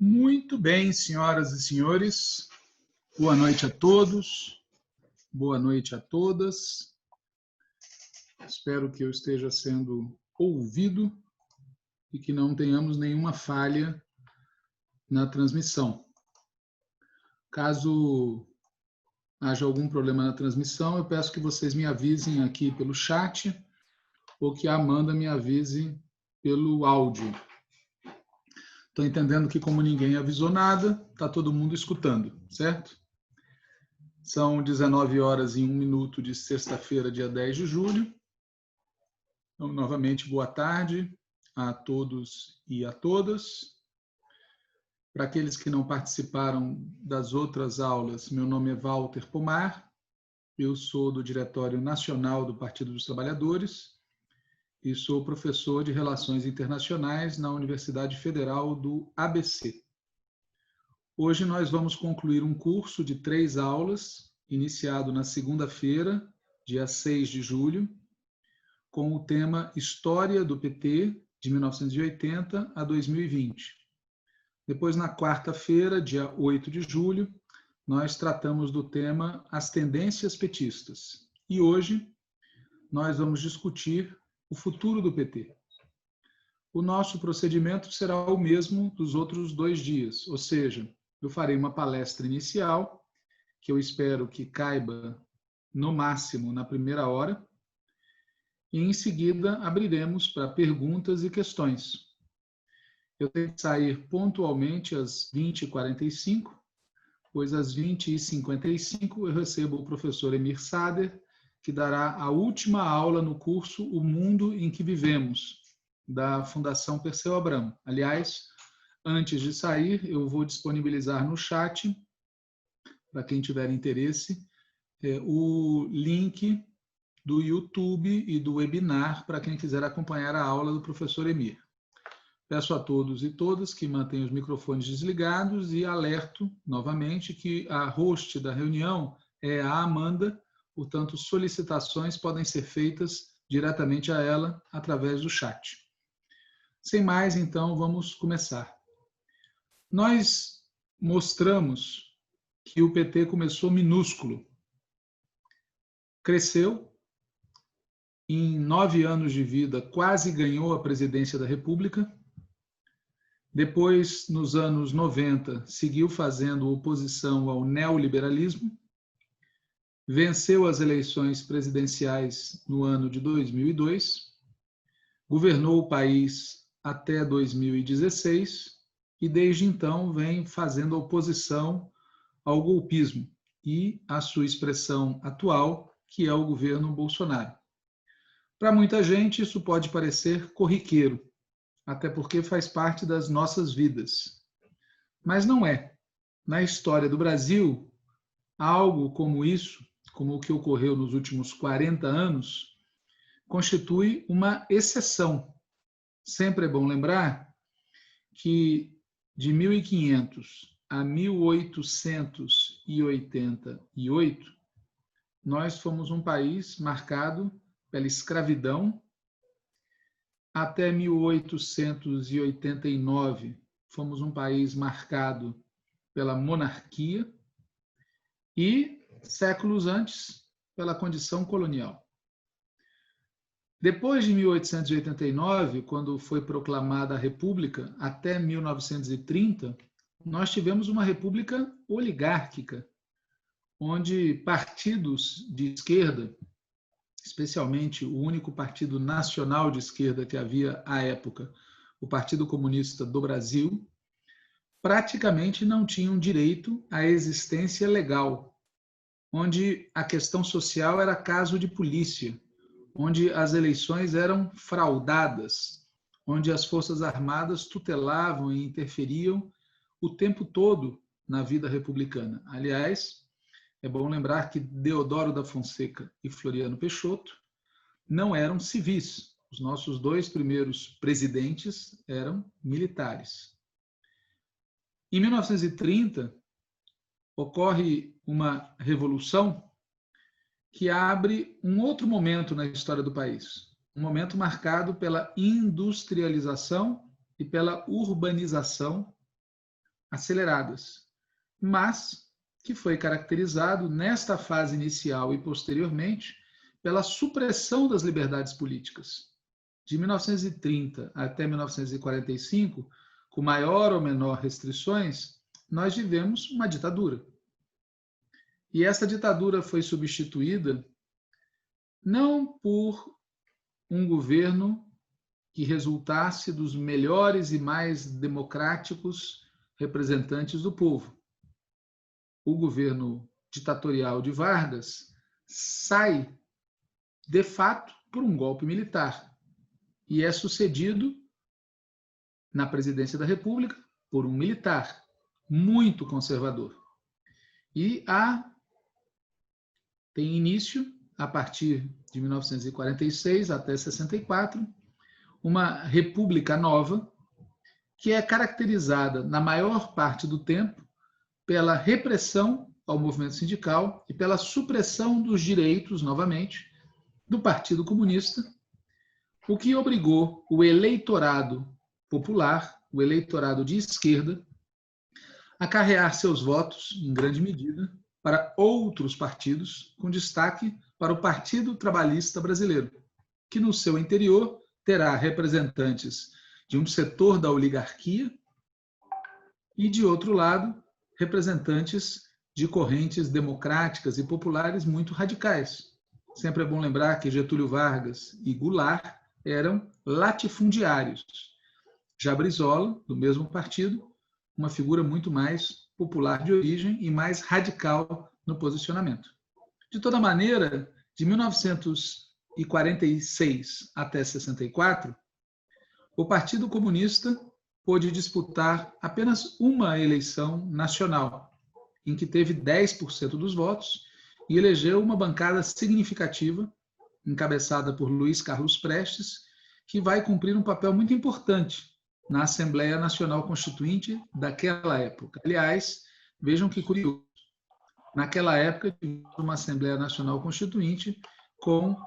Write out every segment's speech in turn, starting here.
Muito bem, senhoras e senhores. Boa noite a todos. Boa noite a todas. Espero que eu esteja sendo ouvido e que não tenhamos nenhuma falha na transmissão. Caso haja algum problema na transmissão, eu peço que vocês me avisem aqui pelo chat ou que a Amanda me avise pelo áudio. Estou entendendo que, como ninguém avisou nada, está todo mundo escutando, certo? São 19 horas e 1 minuto de sexta-feira, dia 10 de julho. Então, novamente, boa tarde a todos e a todas. Para aqueles que não participaram das outras aulas, meu nome é Walter Pomar, eu sou do Diretório Nacional do Partido dos Trabalhadores e sou professor de Relações Internacionais na Universidade Federal do ABC. Hoje nós vamos concluir um curso de 3 aulas, iniciado na segunda-feira, dia 6 de julho, com o tema História do PT de 1980 a 2020. Depois, na quarta-feira, dia 8 de julho, nós tratamos do tema As Tendências Petistas. E hoje nós vamos discutir o futuro do PT. O nosso procedimento será o mesmo dos outros 2 dias, ou seja, eu farei uma palestra inicial, que eu espero que caiba no máximo na primeira hora, e em seguida abriremos para perguntas e questões. Eu tenho que sair pontualmente às 20h45, pois às 20h55 eu recebo o professor Emir Sader, que dará a última aula no curso O Mundo em que Vivemos, da Fundação Perseu Abramo. Aliás, antes de sair, eu vou disponibilizar no chat, para quem tiver interesse, o link do YouTube e do webinar para quem quiser acompanhar a aula do professor Emir. Peço a todos e todas que mantenham os microfones desligados e alerto novamente que a host da reunião é a Amanda, portanto, solicitações podem ser feitas diretamente a ela através do chat. Sem mais, então, vamos começar. Nós mostramos que o PT começou minúsculo, cresceu, em 9 anos de vida quase ganhou a presidência da República. Depois, nos anos 90, seguiu fazendo oposição ao neoliberalismo, venceu as eleições presidenciais no ano de 2002, governou o país até 2016 e, desde então, vem fazendo oposição ao golpismo e à sua expressão atual, que é o governo Bolsonaro. Para muita gente, isso pode parecer corriqueiro, até porque faz parte das nossas vidas. Mas não é. Na história do Brasil, algo como isso, como o que ocorreu nos últimos 40 anos, constitui uma exceção. Sempre é bom lembrar que de 1500 a 1888, nós fomos um país marcado pela escravidão. Até 1889, fomos um país marcado pela monarquia e, séculos antes, pela condição colonial. Depois de 1889, quando foi proclamada a República, até 1930, nós tivemos uma república oligárquica, onde partidos de esquerda, especialmente o único partido nacional de esquerda que havia à época, o Partido Comunista do Brasil, praticamente não tinham direito à existência legal, onde a questão social era caso de polícia, onde as eleições eram fraudadas, onde as Forças Armadas tutelavam e interferiam o tempo todo na vida republicana. Aliás, é bom lembrar que Deodoro da Fonseca e Floriano Peixoto não eram civis. Os nossos 2 primeiros presidentes eram militares. Em 1930, ocorre uma revolução que abre um outro momento na história do país. Um momento marcado pela industrialização e pela urbanização aceleradas, mas que foi caracterizado nesta fase inicial e posteriormente pela supressão das liberdades políticas. De 1930 até 1945, com maior ou menor restrições, nós vivemos uma ditadura. E essa ditadura foi substituída não por um governo que resultasse dos melhores e mais democráticos representantes do povo. O governo ditatorial de Vargas sai, de fato, por um golpe militar e é sucedido na presidência da República por um militar muito conservador. E tem início, a partir de 1946 até 64, uma república nova que é caracterizada, na maior parte do tempo, pela repressão ao movimento sindical e pela supressão dos direitos, novamente, do Partido Comunista, o que obrigou o eleitorado popular, o eleitorado de esquerda, a carrear seus votos, em grande medida, para outros partidos, com destaque para o Partido Trabalhista Brasileiro, que no seu interior terá representantes de um setor da oligarquia e, de outro lado, representantes de correntes democráticas e populares muito radicais. Sempre é bom lembrar que Getúlio Vargas e Goulart eram latifundiários. Já Brizola, do mesmo partido, uma figura muito mais popular de origem e mais radical no posicionamento. De toda maneira, de 1946 até 64, o Partido Comunista pôde disputar apenas uma eleição nacional, em que teve 10% dos votos e elegeu uma bancada significativa, encabeçada por Luiz Carlos Prestes, que vai cumprir um papel muito importante na Assembleia Nacional Constituinte daquela época. Aliás, vejam que curioso, naquela época tivemos uma Assembleia Nacional Constituinte com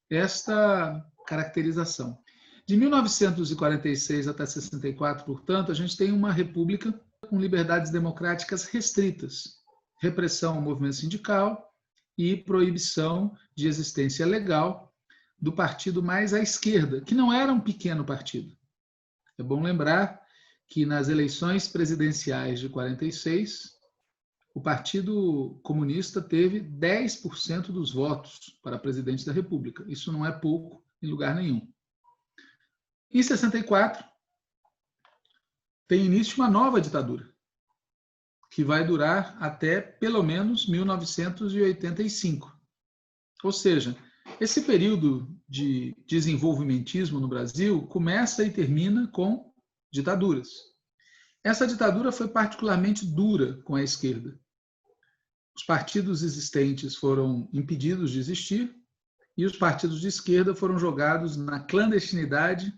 esta caracterização. De 1946 até 64, portanto, a gente tem uma república com liberdades democráticas restritas, repressão ao movimento sindical e proibição de existência legal do partido mais à esquerda, que não era um pequeno partido. É bom lembrar que nas eleições presidenciais de 46, o Partido Comunista teve 10% dos votos para presidente da República. Isso não é pouco em lugar nenhum. Em 64, tem início uma nova ditadura, que vai durar até pelo menos 1985. Ou seja, esse período de desenvolvimentismo no Brasil começa e termina com ditaduras. Essa ditadura foi particularmente dura com a esquerda. Os partidos existentes foram impedidos de existir e os partidos de esquerda foram jogados na clandestinidade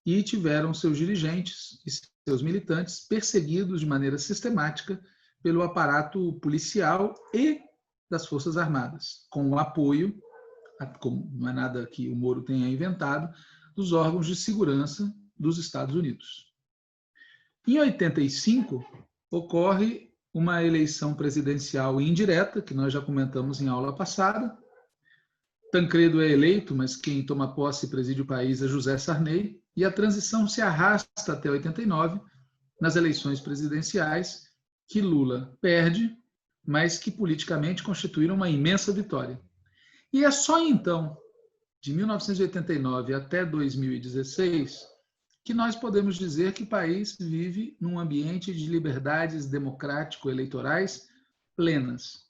e tiveram seus dirigentes e seus militantes perseguidos de maneira sistemática pelo aparato policial e das Forças Armadas, com o apoio, como não é nada que o Moro tenha inventado, dos órgãos de segurança dos Estados Unidos. Em 85, ocorre uma eleição presidencial indireta, que nós já comentamos em aula passada. Tancredo é eleito, mas quem toma posse e preside o país é José Sarney, e a transição se arrasta até 89, nas eleições presidenciais, que Lula perde, mas que politicamente constituíram uma imensa vitória. E é só então, de 1989 até 2016, que nós podemos dizer que o país vive num ambiente de liberdades democrático-eleitorais plenas.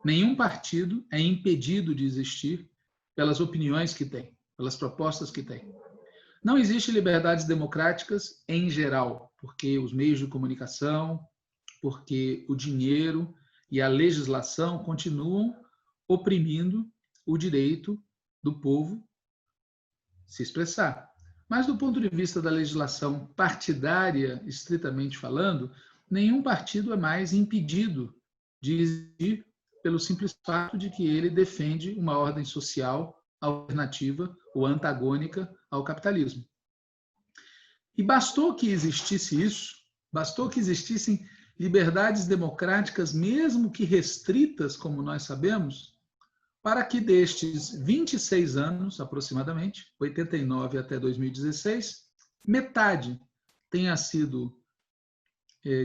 Nenhum partido é impedido de existir pelas opiniões que tem, pelas propostas que tem. Não existe liberdades democráticas em geral, porque os meios de comunicação, porque o dinheiro e a legislação continuam oprimindo o direito do povo se expressar. Mas do ponto de vista da legislação partidária, estritamente falando, nenhum partido é mais impedido de existir pelo simples fato de que ele defende uma ordem social alternativa ou antagônica ao capitalismo. E bastou que existisse isso Bastou que existissem liberdades democráticas, mesmo que restritas, como nós sabemos, para que destes 26 anos, aproximadamente, 89 até 2016, metade tenha sido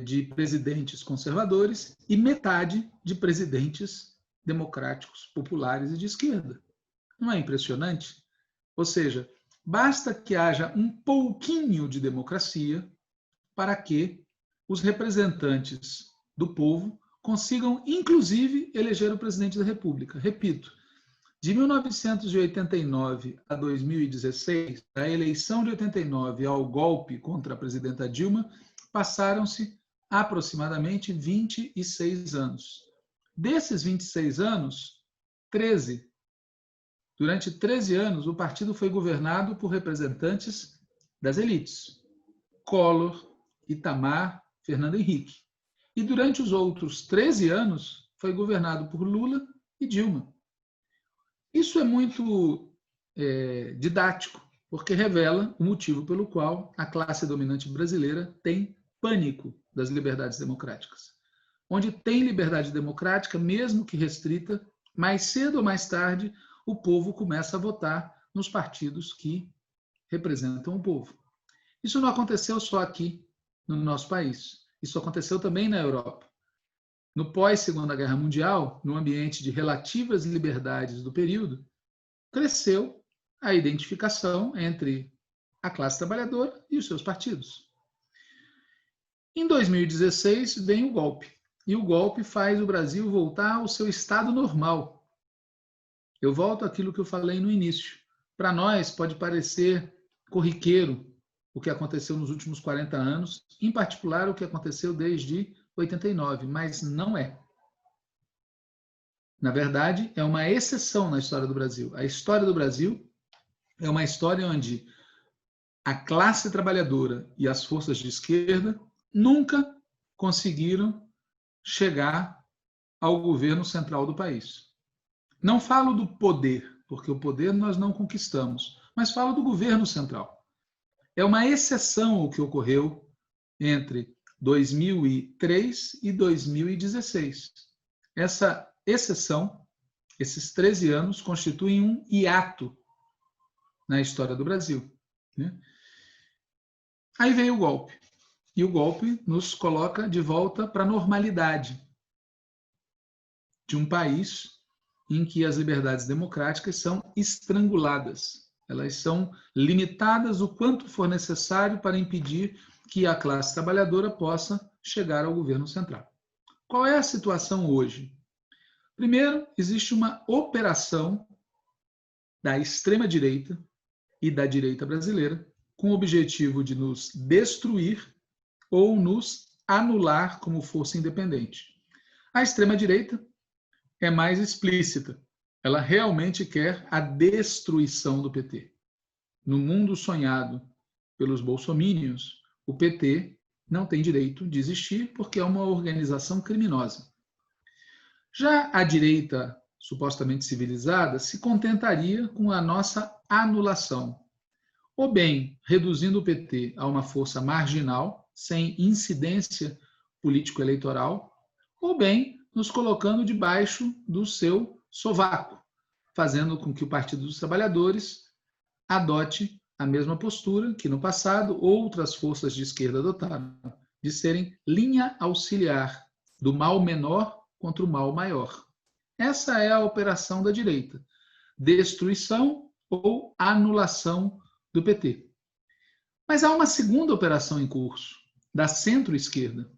de presidentes conservadores e metade de presidentes democráticos, populares e de esquerda. Não é impressionante? Ou seja, basta que haja um pouquinho de democracia para que os representantes do povo consigam, inclusive, eleger o presidente da República. Repito, de 1989 a 2016, da eleição de 89 ao golpe contra a presidenta Dilma, passaram-se aproximadamente 26 anos. Desses 26 anos, 13. Durante 13 anos, o partido foi governado por representantes das elites. Collor, Itamar, Fernando Henrique. E durante os outros 13 anos, foi governado por Lula e Dilma. Isso é muito didático, porque revela o motivo pelo qual a classe dominante brasileira tem pânico das liberdades democráticas. Onde tem liberdade democrática, mesmo que restrita, mais cedo ou mais tarde, o povo começa a votar nos partidos que representam o povo. Isso não aconteceu só aqui no nosso país. Isso aconteceu também na Europa. No pós-Segunda Guerra Mundial, no ambiente de relativas liberdades do período, cresceu a identificação entre a classe trabalhadora e os seus partidos. Em 2016, vem o golpe. E o golpe faz o Brasil voltar ao seu estado normal. Eu volto àquilo que eu falei no início. Para nós, pode parecer corriqueiro o que aconteceu nos últimos 40 anos, em particular o que aconteceu desde 89, mas não é. Na verdade, é uma exceção na história do Brasil. A história do Brasil é uma história onde a classe trabalhadora e as forças de esquerda nunca conseguiram chegar ao governo central do país. Não falo do poder, porque o poder nós não conquistamos, mas falo do governo central. É uma exceção o que ocorreu entre 2003 e 2016. Essa exceção, esses 13 anos, constituem um hiato na história do Brasil. Aí veio o golpe. E o golpe nos coloca de volta para a normalidade de um país em que as liberdades democráticas são estranguladas. Elas são limitadas o quanto for necessário para impedir que a classe trabalhadora possa chegar ao governo central. Qual é a situação hoje? Primeiro, existe uma operação da extrema-direita e da direita brasileira com o objetivo de nos destruir ou nos anular como força independente. A extrema-direita é mais explícita. Ela realmente quer a destruição do PT. No mundo sonhado pelos bolsomínios, o PT não tem direito de existir porque é uma organização criminosa. Já a direita supostamente civilizada se contentaria com a nossa anulação, ou bem reduzindo o PT a uma força marginal, sem incidência político-eleitoral, ou bem nos colocando debaixo do seu sovaco, fazendo com que o Partido dos Trabalhadores adote a mesma postura que no passado outras forças de esquerda adotaram, de serem linha auxiliar do mal menor contra o mal maior. Essa é a operação da direita: destruição ou anulação do PT. Mas há uma segunda operação em curso, da centro-esquerda,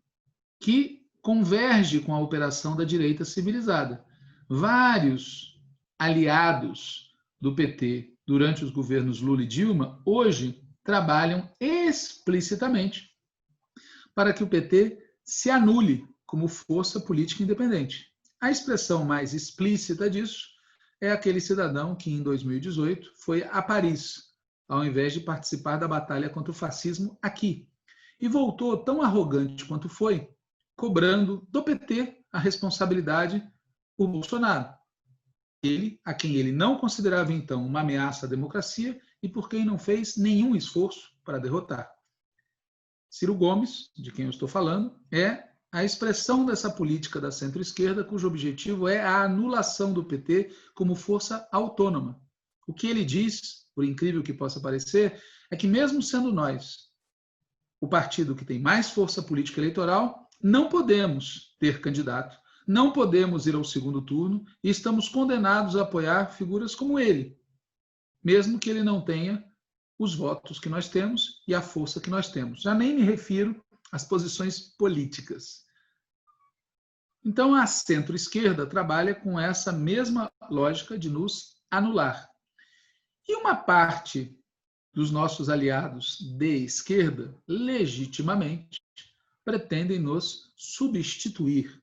que converge com a operação da direita civilizada. Vários aliados do PT durante os governos Lula e Dilma hoje trabalham explicitamente para que o PT se anule como força política independente. A expressão mais explícita disso é aquele cidadão que, em 2018, foi a Paris, ao invés de participar da batalha contra o fascismo aqui. E voltou tão arrogante quanto foi, cobrando do PT a responsabilidade por Bolsonaro. Ele, a quem ele não considerava então uma ameaça à democracia e por quem não fez nenhum esforço para derrotar. Ciro Gomes, de quem eu estou falando, é a expressão dessa política da centro-esquerda, cujo objetivo é a anulação do PT como força autônoma. O que ele diz, por incrível que possa parecer, é que mesmo sendo nós o partido que tem mais força política eleitoral, não podemos ter candidato, não podemos ir ao segundo turno e estamos condenados a apoiar figuras como ele, mesmo que ele não tenha os votos que nós temos e a força que nós temos. Já nem me refiro às posições políticas. Então, a centro-esquerda trabalha com essa mesma lógica de nos anular. E uma parte dos nossos aliados de esquerda, legitimamente, pretendem nos substituir.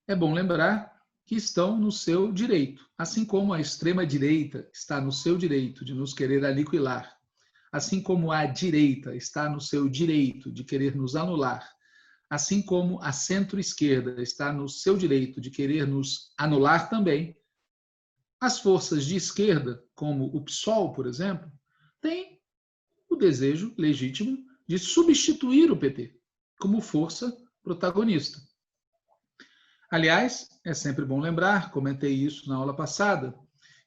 É bom lembrar que estão no seu direito, assim como a extrema-direita está no seu direito de nos querer aniquilar, assim como a direita está no seu direito de querer nos anular, assim como a centro-esquerda está no seu direito de querer nos anular também, as forças de esquerda, como o PSOL, por exemplo, têm o desejo legítimo de substituir o PT como força protagonista. Aliás, é sempre bom lembrar, comentei isso na aula passada,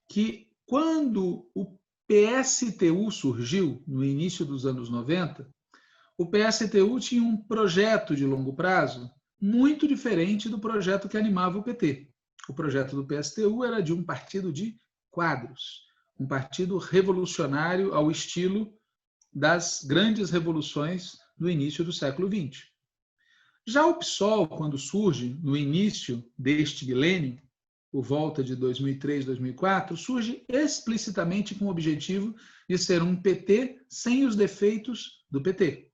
que quando o PSTU surgiu, no início dos anos 90, o PSTU tinha um projeto de longo prazo muito diferente do projeto que animava o PT. O projeto do PSTU era de um partido de quadros, um partido revolucionário ao estilo das grandes revoluções do início do século XX. Já o PSOL, quando surge no início deste milênio, por volta de 2003, 2004, surge explicitamente com o objetivo de ser um PT sem os defeitos do PT.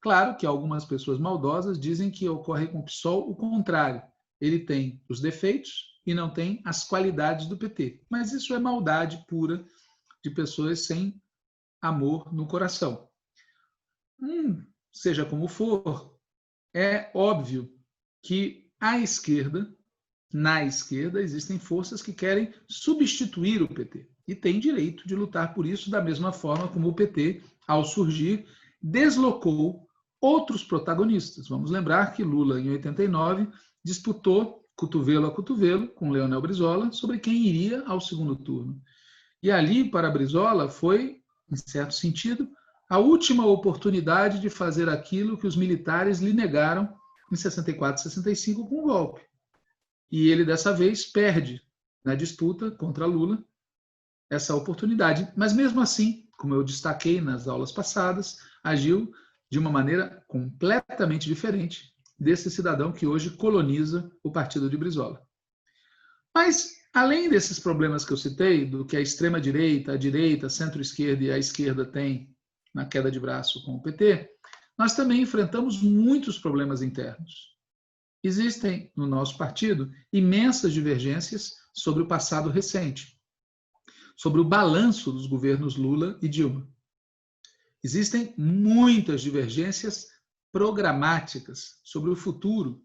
Claro que algumas pessoas maldosas dizem que ocorre com o PSOL o contrário. Ele tem os defeitos e não tem as qualidades do PT. Mas isso é maldade pura de pessoas sem amor no coração. Seja como for, é óbvio que à esquerda, na esquerda, existem forças que querem substituir o PT e têm direito de lutar por isso da mesma forma como o PT, ao surgir, deslocou outros protagonistas. Vamos lembrar que Lula, em 89, disputou cotovelo a cotovelo com Leonel Brizola sobre quem iria ao segundo turno. E ali, para Brizola, foi, em certo sentido, a última oportunidade de fazer aquilo que os militares lhe negaram em 64 e 65 com o golpe. E ele, dessa vez, perde na disputa contra Lula essa oportunidade. Mas, mesmo assim, como eu destaquei nas aulas passadas, agiu de uma maneira completamente diferente desse cidadão que hoje coloniza o partido de Brizola. Mas, além desses problemas que eu citei, do que a extrema-direita, a direita, a centro-esquerda e a esquerda têm na queda de braço com o PT, nós também enfrentamos muitos problemas internos. Existem, no nosso partido, imensas divergências sobre o passado recente, sobre o balanço dos governos Lula e Dilma. Existem muitas divergências programáticas sobre o futuro,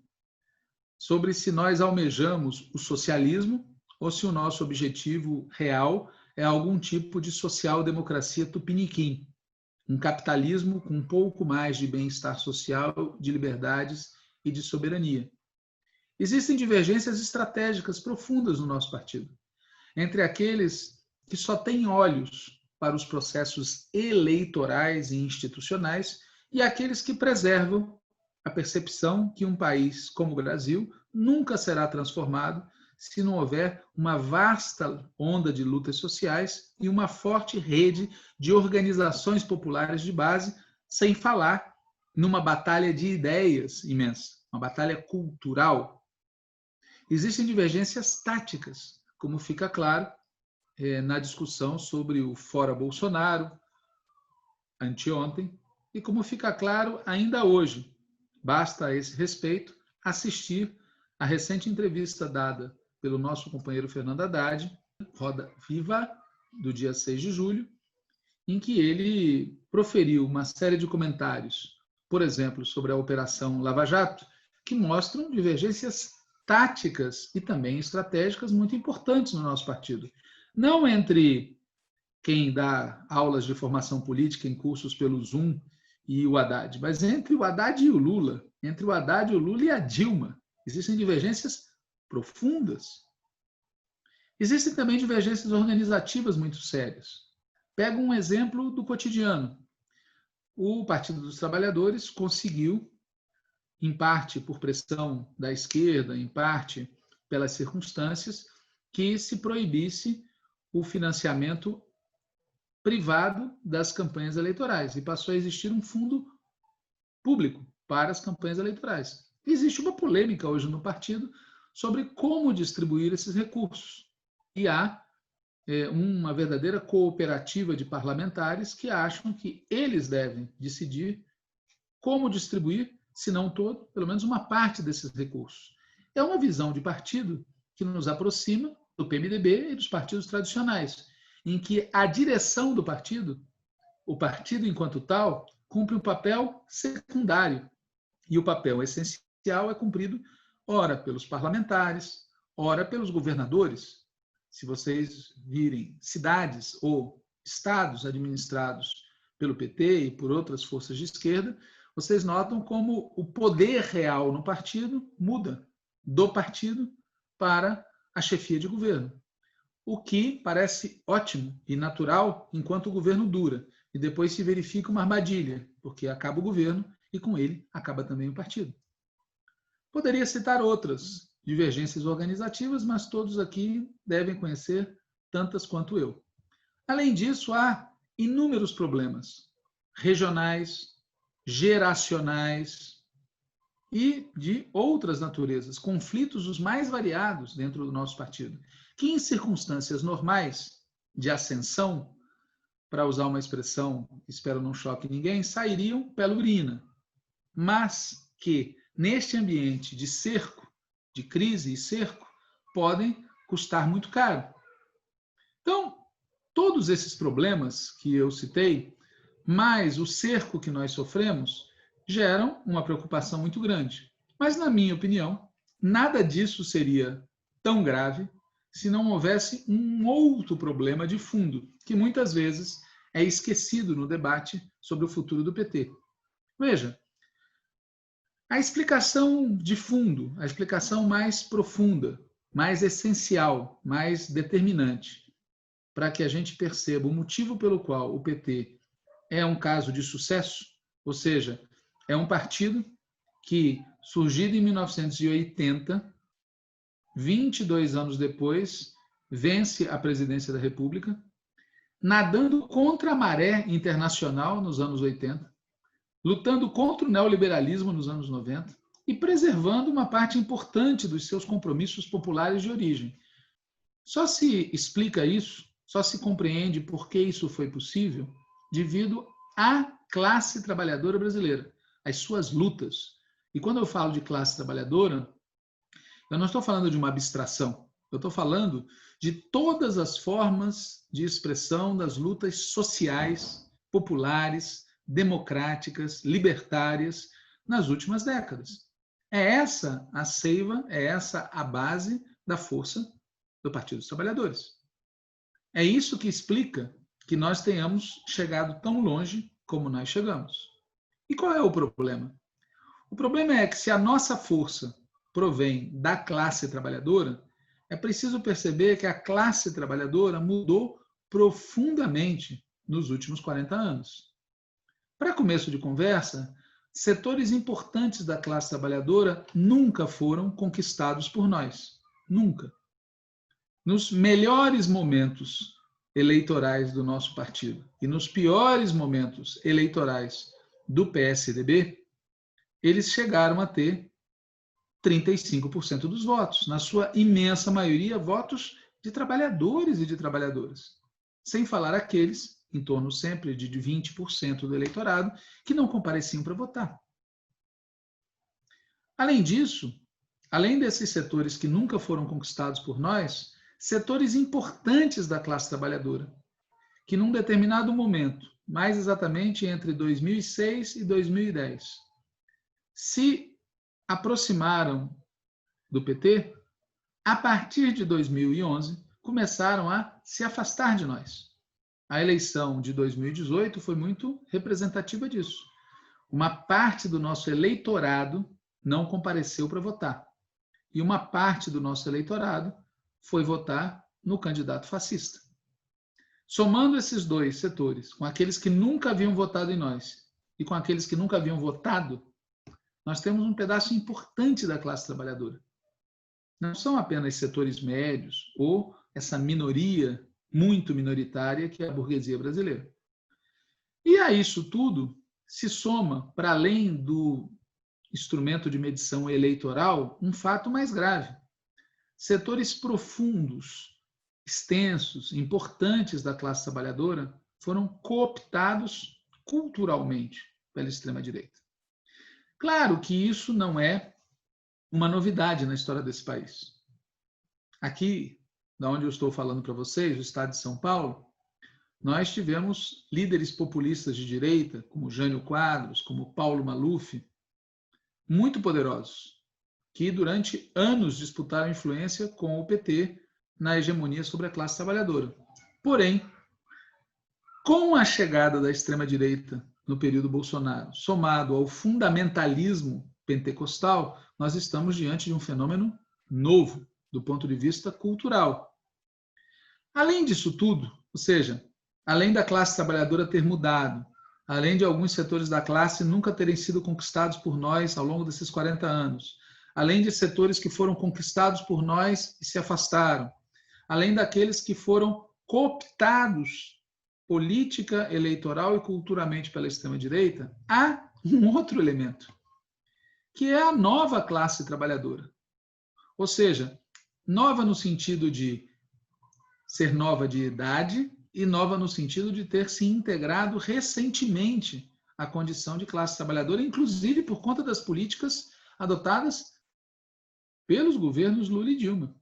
sobre se nós almejamos o socialismo ou se o nosso objetivo real é algum tipo de social-democracia tupiniquim, um capitalismo com um pouco mais de bem-estar social, de liberdades e de soberania. Existem divergências estratégicas profundas no nosso partido, entre aqueles que só têm olhos para os processos eleitorais e institucionais e aqueles que preservam a percepção que um país como o Brasil nunca será transformado se não houver uma vasta onda de lutas sociais e uma forte rede de organizações populares de base, sem falar numa batalha de ideias imensa, uma batalha cultural. Existem divergências táticas, como fica claro na discussão sobre o Fora Bolsonaro, anteontem, e como fica claro ainda hoje. Basta, a esse respeito, assistir à recente entrevista dada pelo nosso companheiro Fernando Haddad, Roda Viva, do dia 6 de julho, em que ele proferiu uma série de comentários, por exemplo, sobre a Operação Lava Jato, que mostram divergências táticas e também estratégicas muito importantes no nosso partido. Não entre quem dá aulas de formação política em cursos pelo Zoom e o Haddad, mas entre o Haddad e o Lula, entre o Haddad, o Lula e a Dilma, existem divergências profundas. Existem também divergências organizativas muito sérias. Pega um exemplo do cotidiano. O Partido dos Trabalhadores conseguiu, em parte por pressão da esquerda, em parte pelas circunstâncias, que se proibisse o financiamento privado das campanhas eleitorais e passou a existir um fundo público para as campanhas eleitorais. Existe uma polêmica hoje no partido sobre como distribuir esses recursos. E há uma verdadeira cooperativa de parlamentares que acham que eles devem decidir como distribuir, se não todo, pelo menos uma parte desses recursos. É uma visão de partido que nos aproxima do PMDB e dos partidos tradicionais, em que a direção do partido, o partido enquanto tal, cumpre um papel secundário. E o papel essencial é cumprido, ora pelos parlamentares, ora pelos governadores. Se vocês virem cidades ou estados administrados pelo PT e por outras forças de esquerda, vocês notam como o poder real no partido muda do partido para a chefia de governo. O que parece ótimo e natural enquanto o governo dura. E depois se verifica uma armadilha, porque acaba o governo e com ele acaba também o partido. Poderia citar outras divergências organizativas, mas todos aqui devem conhecer tantas quanto eu. Além disso, há inúmeros problemas regionais, geracionais e de outras naturezas, conflitos os mais variados dentro do nosso partido, que em circunstâncias normais de ascensão, para usar uma expressão que espero não choque ninguém, sairiam pela urina, mas que neste ambiente de cerco, de crise e cerco, podem custar muito caro. Então, todos esses problemas que eu citei, mais o cerco que nós sofremos, geram uma preocupação muito grande. Mas, na minha opinião, nada disso seria tão grave se não houvesse um outro problema de fundo, que muitas vezes é esquecido no debate sobre o futuro do PT. Veja, a explicação de fundo, a explicação mais profunda, mais essencial, mais determinante, para que a gente perceba o motivo pelo qual o PT é um caso de sucesso, ou seja, é um partido que, surgido em 1980, 22 anos depois, vence a presidência da República, nadando contra a maré internacional nos anos 80, lutando contra o neoliberalismo nos anos 90 e preservando uma parte importante dos seus compromissos populares de origem. Só se explica isso, só se compreende por que isso foi possível devido à classe trabalhadora brasileira, às suas lutas. E quando eu falo de classe trabalhadora, eu não estou falando de uma abstração, eu estou falando de todas as formas de expressão das lutas sociais, populares, democráticas, libertárias nas últimas décadas. É essa a seiva, é essa a base da força do Partido dos Trabalhadores. É isso que explica que nós tenhamos chegado tão longe como nós chegamos. E qual é o problema? O problema é que se a nossa força provém da classe trabalhadora, é preciso perceber que a classe trabalhadora mudou profundamente nos últimos 40 anos. Para começo de conversa, setores importantes da classe trabalhadora nunca foram conquistados por nós. Nunca. Nos melhores momentos eleitorais do nosso partido e nos piores momentos eleitorais do PSDB, eles chegaram a ter 35% dos votos, na sua imensa maioria, votos de trabalhadores e de trabalhadoras. Sem falar aqueles, em torno sempre de 20% do eleitorado, que não compareciam para votar. Além disso, além desses setores que nunca foram conquistados por nós, setores importantes da classe trabalhadora, que num determinado momento, mais exatamente entre 2006 e 2010, se aproximaram do PT, a partir de 2011, começaram a se afastar de nós. A eleição de 2018 foi muito representativa disso. uma parte do nosso eleitorado não compareceu para votar. E uma parte do nosso eleitorado foi votar no candidato fascista. Somando esses dois setores, com aqueles que nunca haviam votado em nós e com aqueles que nunca haviam votado, nós temos um pedaço importante da classe trabalhadora. Não são apenas setores médios ou essa minoria muito minoritária que é a burguesia brasileira. E a isso tudo se soma, para além do instrumento de medição eleitoral, um fato mais grave. Setores profundos, extensos, importantes da classe trabalhadora foram cooptados culturalmente pela extrema-direita. Claro que isso não é uma novidade na história desse país. Aqui, da onde eu estou falando para vocês, o estado de São Paulo, nós tivemos líderes populistas de direita, como Jânio Quadros, como Paulo Maluf, muito poderosos, que durante anos disputaram influência com o PT na hegemonia sobre a classe trabalhadora. Porém, com a chegada da extrema-direita no período Bolsonaro, somado ao fundamentalismo pentecostal, nós estamos diante de um fenômeno novo, do ponto de vista cultural. Além disso tudo, ou seja, além da classe trabalhadora ter mudado, além de alguns setores da classe nunca terem sido conquistados por nós ao longo desses 40 anos, além de setores que foram conquistados por nós e se afastaram, além daqueles que foram cooptados política, eleitoral e culturalmente pela extrema-direita, há um outro elemento, que é a nova classe trabalhadora. Ou seja, nova no sentido de ser nova de idade e nova no sentido de ter se integrado recentemente à condição de classe trabalhadora, inclusive por conta das políticas adotadas pelos governos Lula e Dilma.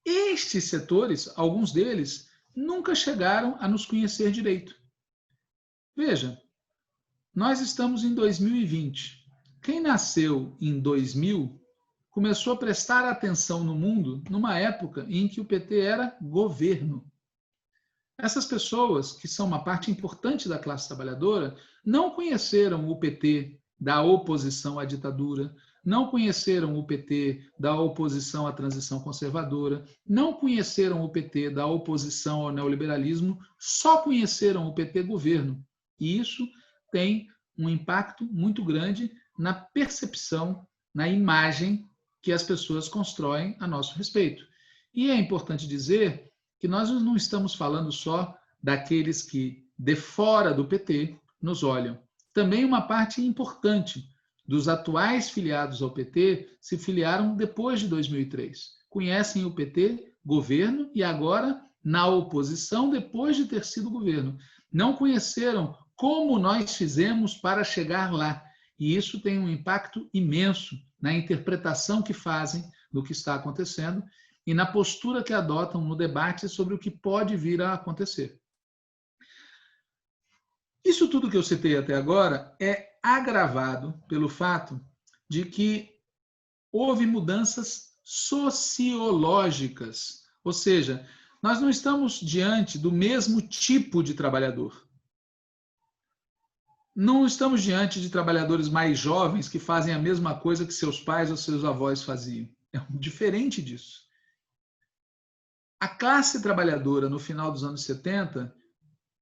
Estes setores, alguns deles, nunca chegaram a nos conhecer direito. Veja, nós estamos em 2020. Quem nasceu em 2000 começou a prestar atenção no mundo numa época em que o PT era governo. Essas pessoas, que são uma parte importante da classe trabalhadora, não conheceram o PT da oposição à ditadura, não conheceram o PT da oposição à transição conservadora, não conheceram o PT da oposição ao neoliberalismo, só conheceram o PT governo. E isso tem um impacto muito grande na percepção, na imagem que as pessoas constroem a nosso respeito. E é importante dizer que nós não estamos falando só daqueles que, de fora do PT, nos olham. Também uma parte importante dos atuais filiados ao PT se filiaram depois de 2003. Conhecem o PT, governo, e agora na oposição depois de ter sido governo. Não conheceram como nós fizemos para chegar lá. E isso tem um impacto imenso na interpretação que fazem do que está acontecendo e na postura que adotam no debate sobre o que pode vir a acontecer. Isso tudo que eu citei até agora é agravado pelo fato de que houve mudanças sociológicas, ou seja, nós não estamos diante do mesmo tipo de trabalhador. Não estamos diante de trabalhadores mais jovens que fazem a mesma coisa que seus pais ou seus avós faziam. É diferente disso. A classe trabalhadora no final dos anos 70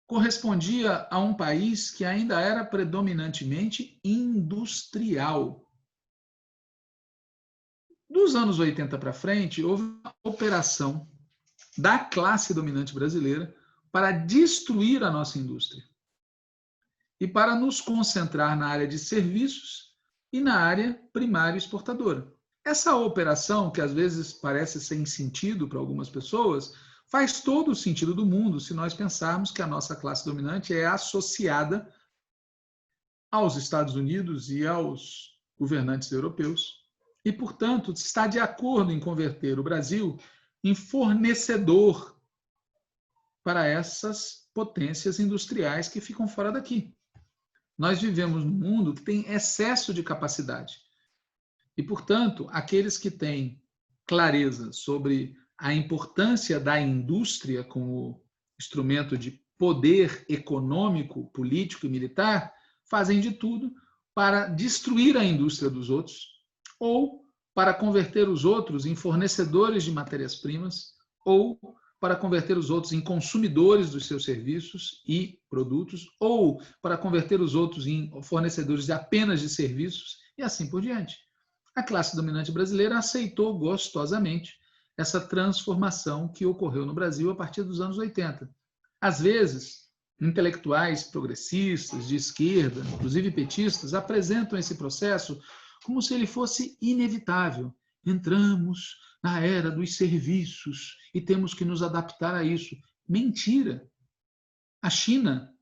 correspondia a um país que ainda era predominantemente industrial. Dos anos 80 para frente, houve uma operação da classe dominante brasileira para destruir a nossa indústria e para nos concentrar na área de serviços e na área primária exportadora. Essa operação, que às vezes parece sem sentido para algumas pessoas, faz todo o sentido do mundo se nós pensarmos que a nossa classe dominante é associada aos Estados Unidos e aos governantes europeus e, portanto, está de acordo em converter o Brasil em fornecedor para essas potências industriais que ficam fora daqui. Nós vivemos num mundo que tem excesso de capacidade. E, portanto, aqueles que têm clareza sobre a importância da indústria como instrumento de poder econômico, político e militar fazem de tudo para destruir a indústria dos outros ou para converter os outros em fornecedores de matérias-primas ou para converter os outros em consumidores dos seus serviços e produtos ou para converter os outros em fornecedores de apenas de serviços e assim por diante. A classe dominante brasileira aceitou gostosamente essa transformação que ocorreu no Brasil a partir dos anos 80. Às vezes, intelectuais progressistas, de esquerda, inclusive petistas, apresentam esse processo como se ele fosse inevitável. Entramos na era dos serviços e temos que nos adaptar a isso. Mentira! A China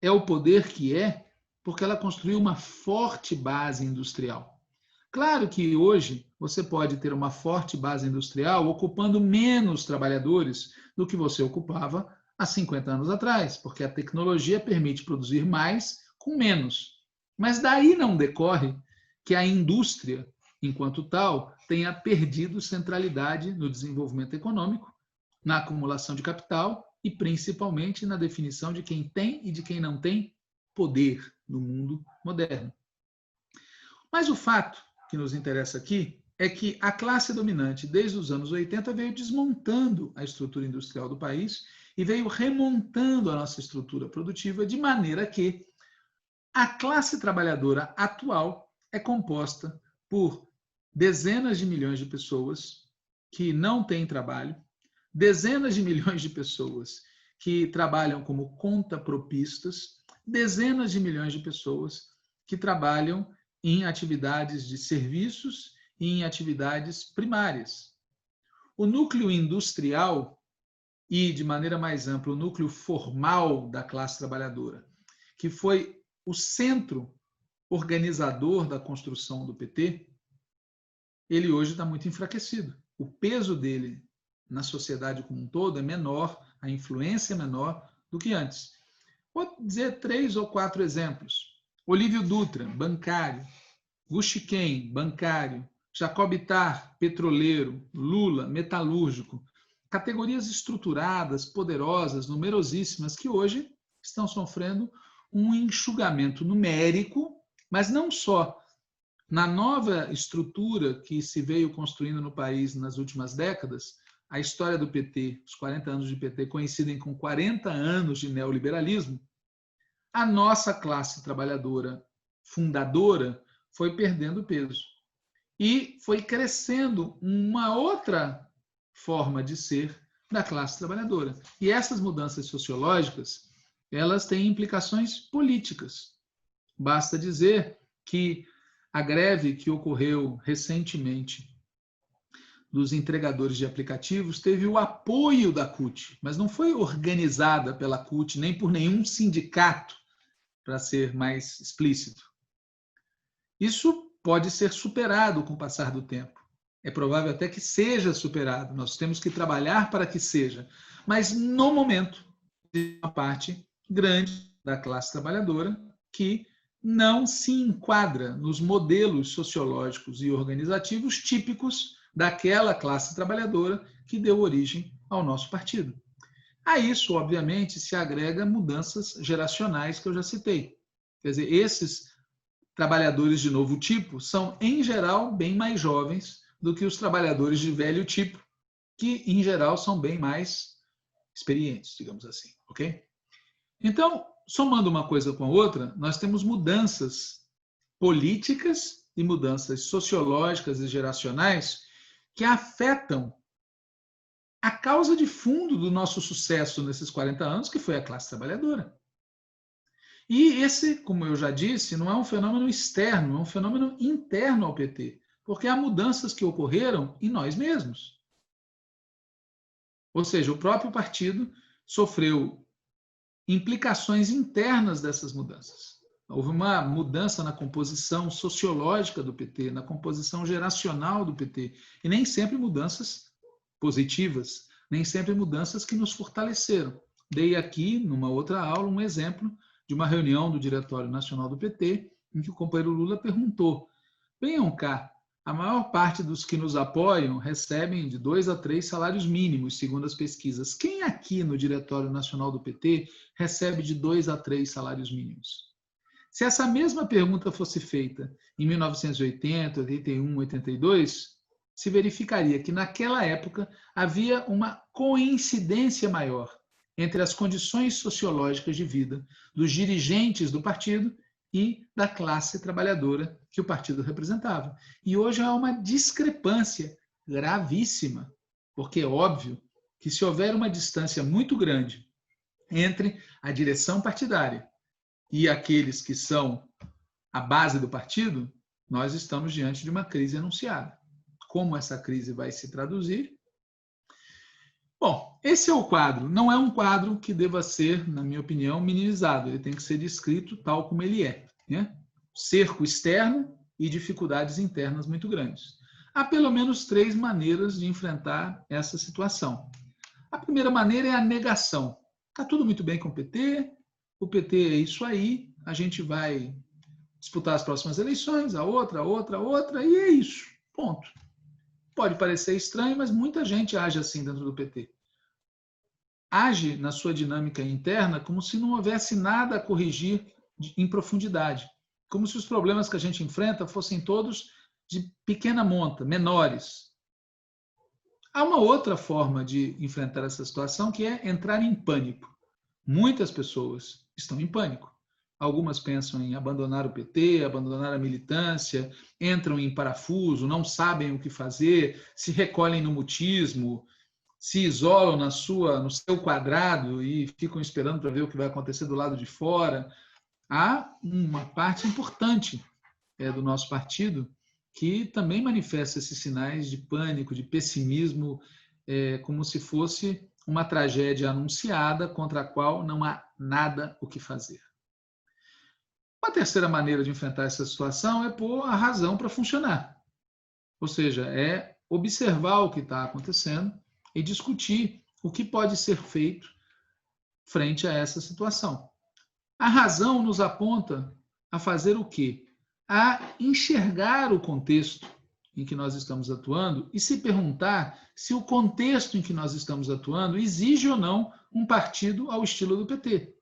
é o poder que é porque ela construiu uma forte base industrial. Claro que hoje você pode ter uma forte base industrial ocupando menos trabalhadores do que você ocupava há 50 anos atrás, porque a tecnologia permite produzir mais com menos. Mas daí não decorre que a indústria, enquanto tal, tenha perdido centralidade no desenvolvimento econômico, na acumulação de capital e principalmente na definição de quem tem e de quem não tem poder no mundo moderno. Mas o fato que nos interessa aqui é que a classe dominante, desde os anos 80, veio desmontando a estrutura industrial do país e veio remontando a nossa estrutura produtiva de maneira que a classe trabalhadora atual é composta por dezenas de milhões de pessoas que não têm trabalho, dezenas de milhões de pessoas que trabalham como contapropistas, dezenas de milhões de pessoas que trabalham em atividades de serviços e em atividades primárias. O núcleo industrial e, de maneira mais ampla, o núcleo formal da classe trabalhadora, que foi o centro organizador da construção do PT, ele hoje está muito enfraquecido. O peso dele na sociedade como um todo é menor, a influência é menor do que antes. Vou dizer 3 ou 4 exemplos. Olívio Dutra, bancário. Wu Shiken, bancário. Jacob Ittar, petroleiro. Lula, metalúrgico. Categorias estruturadas, poderosas, numerosíssimas, que hoje estão sofrendo um enxugamento numérico, mas não só na nova estrutura que se veio construindo no país nas últimas décadas. A história do PT, os 40 anos de PT, coincidem com 40 anos de neoliberalismo. A nossa classe trabalhadora fundadora foi perdendo peso e foi crescendo uma outra forma de ser da classe trabalhadora. E essas mudanças sociológicas, elas têm implicações políticas. Basta dizer que a greve que ocorreu recentemente dos entregadores de aplicativos teve o apoio da CUT, mas não foi organizada pela CUT, nem por nenhum sindicato, para ser mais explícito. Isso pode ser superado com o passar do tempo. É provável até que seja superado. Nós temos que trabalhar para que seja. Mas, no momento, tem uma parte grande da classe trabalhadora que não se enquadra nos modelos sociológicos e organizativos típicos daquela classe trabalhadora que deu origem ao nosso partido. A isso, obviamente, se agrega mudanças geracionais que eu já citei. Quer dizer, esses trabalhadores de novo tipo são, em geral, bem mais jovens do que os trabalhadores de velho tipo, que, em geral, são bem mais experientes, digamos assim, ok? Então, somando uma coisa com a outra, nós temos mudanças políticas e mudanças sociológicas e geracionais que afetam a causa de fundo do nosso sucesso nesses 40 anos, que foi a classe trabalhadora. E esse, como eu já disse, não é um fenômeno externo, é um fenômeno interno ao PT, porque há mudanças que ocorreram em nós mesmos. Ou seja, o próprio partido sofreu implicações internas dessas mudanças. Houve uma mudança na composição sociológica do PT, na composição geracional do PT, e nem sempre mudanças positivas, nem sempre mudanças que nos fortaleceram. Dei aqui, numa outra aula, um exemplo de uma reunião do Diretório Nacional do PT, em que o companheiro Lula perguntou: venham cá, a maior parte dos que nos apoiam recebem de 2 a 3 salários mínimos, segundo as pesquisas. Quem aqui no Diretório Nacional do PT recebe de 2 a 3 salários mínimos? Se essa mesma pergunta fosse feita em 1980, 81, 82, se verificaria que naquela época havia uma coincidência maior entre as condições sociológicas de vida dos dirigentes do partido e da classe trabalhadora que o partido representava. E hoje há uma discrepância gravíssima, porque é óbvio que se houver uma distância muito grande entre a direção partidária e aqueles que são a base do partido, nós estamos diante de uma crise anunciada. Como essa crise vai se traduzir? Bom, esse é o quadro. Não é um quadro que deva ser, na minha opinião, minimizado. Ele tem que ser descrito tal como ele é, né? Cerco externo e dificuldades internas muito grandes. Há pelo menos 3 maneiras de enfrentar essa situação. A primeira maneira é a negação. Está tudo muito bem com o PT é isso aí, a gente vai disputar as próximas eleições, a outra, e é isso. Ponto. Pode parecer estranho, mas muita gente age assim dentro do PT. Age na sua dinâmica interna como se não houvesse nada a corrigir em profundidade. Como se os problemas que a gente enfrenta fossem todos de pequena monta, menores. Há uma outra forma de enfrentar essa situação, que é entrar em pânico. Muitas pessoas estão em pânico. Algumas pensam em abandonar o PT, abandonar a militância, entram em parafuso, não sabem o que fazer, se recolhem no mutismo, se isolam no seu quadrado e ficam esperando para ver o que vai acontecer do lado de fora. Há uma parte importante do nosso partido que também manifesta esses sinais de pânico, de pessimismo, como se fosse uma tragédia anunciada contra a qual não há nada o que fazer. Uma terceira maneira de enfrentar essa situação é pôr a razão para funcionar. Ou seja, é observar o que está acontecendo e discutir o que pode ser feito frente a essa situação. A razão nos aponta a fazer o quê? A enxergar o contexto em que nós estamos atuando e se perguntar se o contexto em que nós estamos atuando exige ou não um partido ao estilo do PT.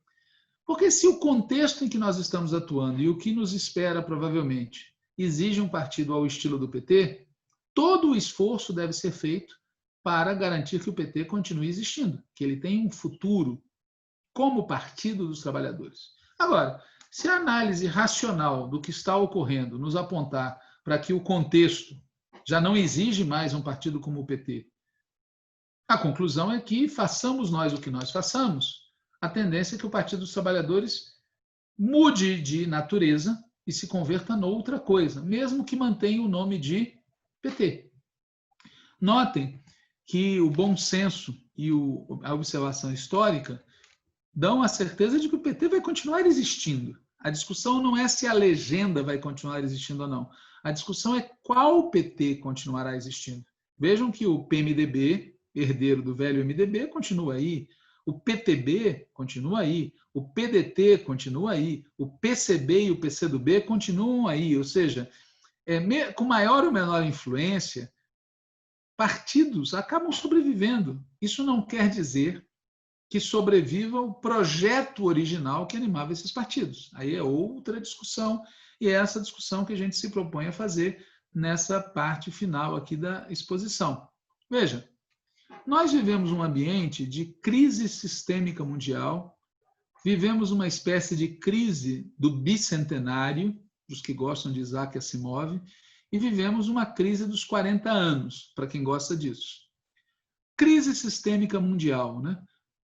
Porque se o contexto em que nós estamos atuando e o que nos espera provavelmente exige um partido ao estilo do PT, todo o esforço deve ser feito para garantir que o PT continue existindo, que ele tenha um futuro como partido dos trabalhadores. Agora, se a análise racional do que está ocorrendo nos apontar para que o contexto já não exige mais um partido como o PT, a conclusão é que, façamos nós o que nós façamos, a tendência é que o Partido dos Trabalhadores mude de natureza e se converta noutra coisa, mesmo que mantenha o nome de PT. Notem que o bom senso e a observação histórica dão a certeza de que o PT vai continuar existindo. A discussão não é se a legenda vai continuar existindo ou não. A discussão é qual PT continuará existindo. Vejam que o PMDB, herdeiro do velho MDB, continua aí. O PTB continua aí. O PDT continua aí. O PCB e o PCdoB continuam aí. Ou seja, com maior ou menor influência, partidos acabam sobrevivendo. Isso não quer dizer que sobreviva o projeto original que animava esses partidos. Aí é outra discussão, e é essa discussão que a gente se propõe a fazer nessa parte final aqui da exposição. Veja, nós vivemos um ambiente de crise sistêmica mundial, vivemos uma espécie de crise do bicentenário, os que gostam de Isaac Asimov, e vivemos uma crise dos 40 anos, para quem gosta disso. Crise sistêmica mundial, né?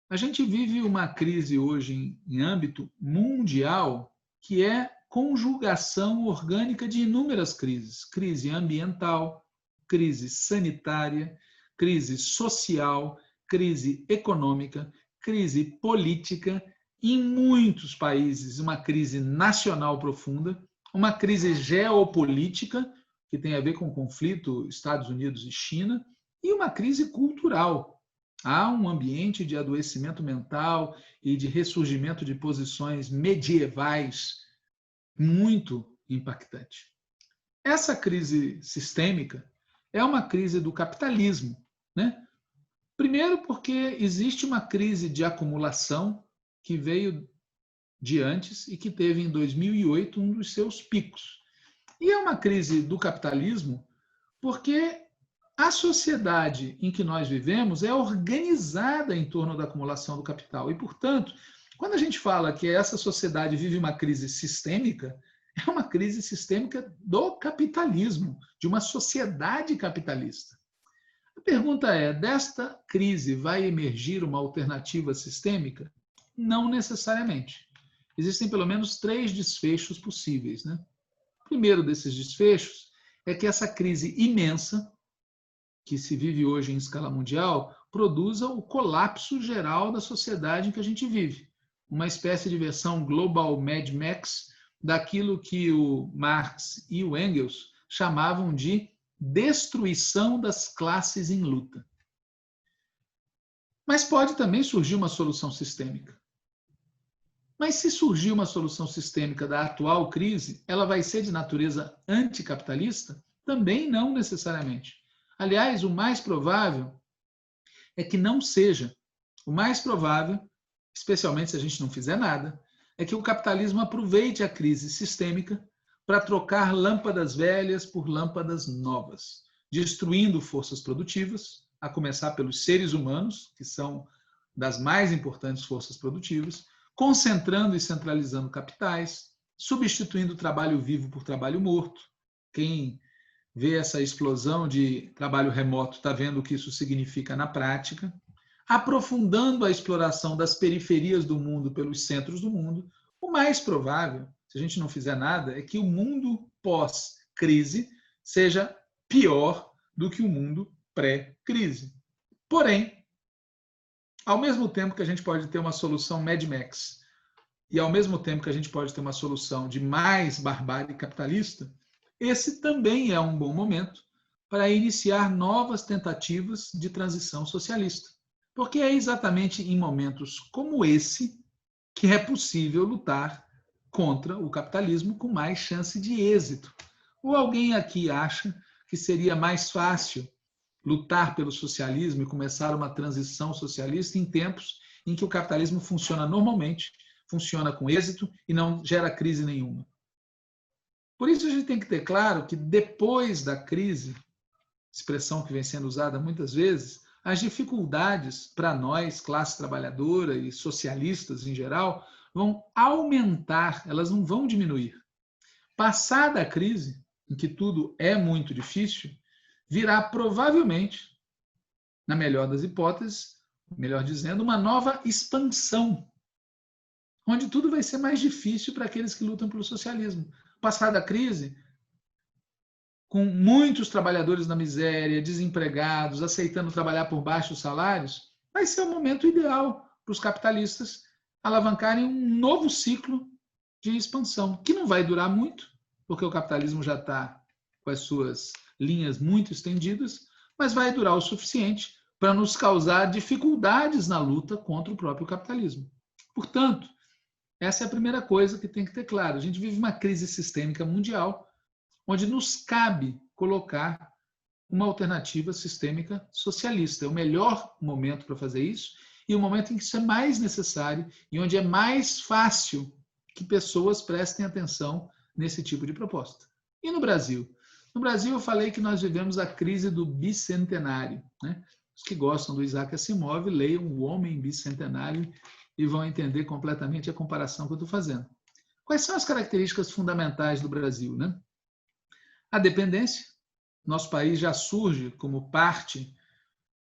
A gente vive uma crise hoje em âmbito mundial que é conjugação orgânica de inúmeras crises. Crise ambiental, crise sanitária, crise social, crise econômica, crise política, em muitos países uma crise nacional profunda, uma crise geopolítica, que tem a ver com o conflito Estados Unidos e China, e uma crise cultural. Há um ambiente de adoecimento mental e de ressurgimento de posições medievais muito impactante. Essa crise sistêmica é uma crise do capitalismo, né? Primeiro porque existe uma crise de acumulação que veio de antes e que teve em 2008 um dos seus picos. E é uma crise do capitalismo porque a sociedade em que nós vivemos é organizada em torno da acumulação do capital. E, portanto, quando a gente fala que essa sociedade vive uma crise sistêmica, é uma crise sistêmica do capitalismo, de uma sociedade capitalista. A pergunta é: desta crise vai emergir uma alternativa sistêmica? Não necessariamente. Existem pelo menos 3 desfechos possíveis, né? O primeiro desses desfechos é que essa crise imensa que se vive hoje em escala mundial produza o colapso geral da sociedade em que a gente vive. Uma espécie de versão global Mad Max daquilo que o Marx e o Engels chamavam de destruição das classes em luta. Mas pode também surgir uma solução sistêmica. Mas se surgir uma solução sistêmica da atual crise, ela vai ser de natureza anticapitalista? Também não necessariamente. Aliás, o mais provável é que não seja. O mais provável, especialmente se a gente não fizer nada, é que o capitalismo aproveite a crise sistêmica para trocar lâmpadas velhas por lâmpadas novas, destruindo forças produtivas, a começar pelos seres humanos, que são das mais importantes forças produtivas, concentrando e centralizando capitais, substituindo o trabalho vivo por trabalho morto. Quem vê essa explosão de trabalho remoto está vendo o que isso significa na prática, aprofundando a exploração das periferias do mundo pelos centros do mundo. O mais provável, se a gente não fizer nada, é que o mundo pós-crise seja pior do que o mundo pré-crise. Porém, ao mesmo tempo que a gente pode ter uma solução Mad Max e ao mesmo tempo que a gente pode ter uma solução de mais barbárie capitalista, esse também é um bom momento para iniciar novas tentativas de transição socialista. Porque é exatamente em momentos como esse que é possível lutar contra o capitalismo com mais chance de êxito. Ou alguém aqui acha que seria mais fácil lutar pelo socialismo e começar uma transição socialista em tempos em que o capitalismo funciona normalmente, funciona com êxito e não gera crise nenhuma? Por isso a gente tem que ter claro que depois da crise, expressão que vem sendo usada muitas vezes, as dificuldades para nós, classe trabalhadora e socialistas em geral, vão aumentar, elas não vão diminuir. Passada a crise, em que tudo é muito difícil, virá provavelmente, na melhor das hipóteses, melhor dizendo, uma nova expansão, onde tudo vai ser mais difícil para aqueles que lutam pelo socialismo. Passada a crise, com muitos trabalhadores na miséria, desempregados, aceitando trabalhar por baixos salários, vai ser o momento ideal para os capitalistas alavancarem um novo ciclo de expansão, que não vai durar muito, porque o capitalismo já está com as suas linhas muito estendidas, mas vai durar o suficiente para nos causar dificuldades na luta contra o próprio capitalismo. Portanto, essa é a primeira coisa que tem que ter claro. A gente vive uma crise sistêmica mundial, onde nos cabe colocar uma alternativa sistêmica socialista. É o melhor momento para fazer isso e o momento em que isso é mais necessário e onde é mais fácil que pessoas prestem atenção nesse tipo de proposta. E no Brasil? No Brasil, eu falei que nós vivemos a crise do bicentenário, né? Os que gostam do Isaac Asimov, leiam O Homem Bicentenário e vão entender completamente a comparação que eu estou fazendo. Quais são as características fundamentais do Brasil, né? A dependência. Nosso país já surge como parte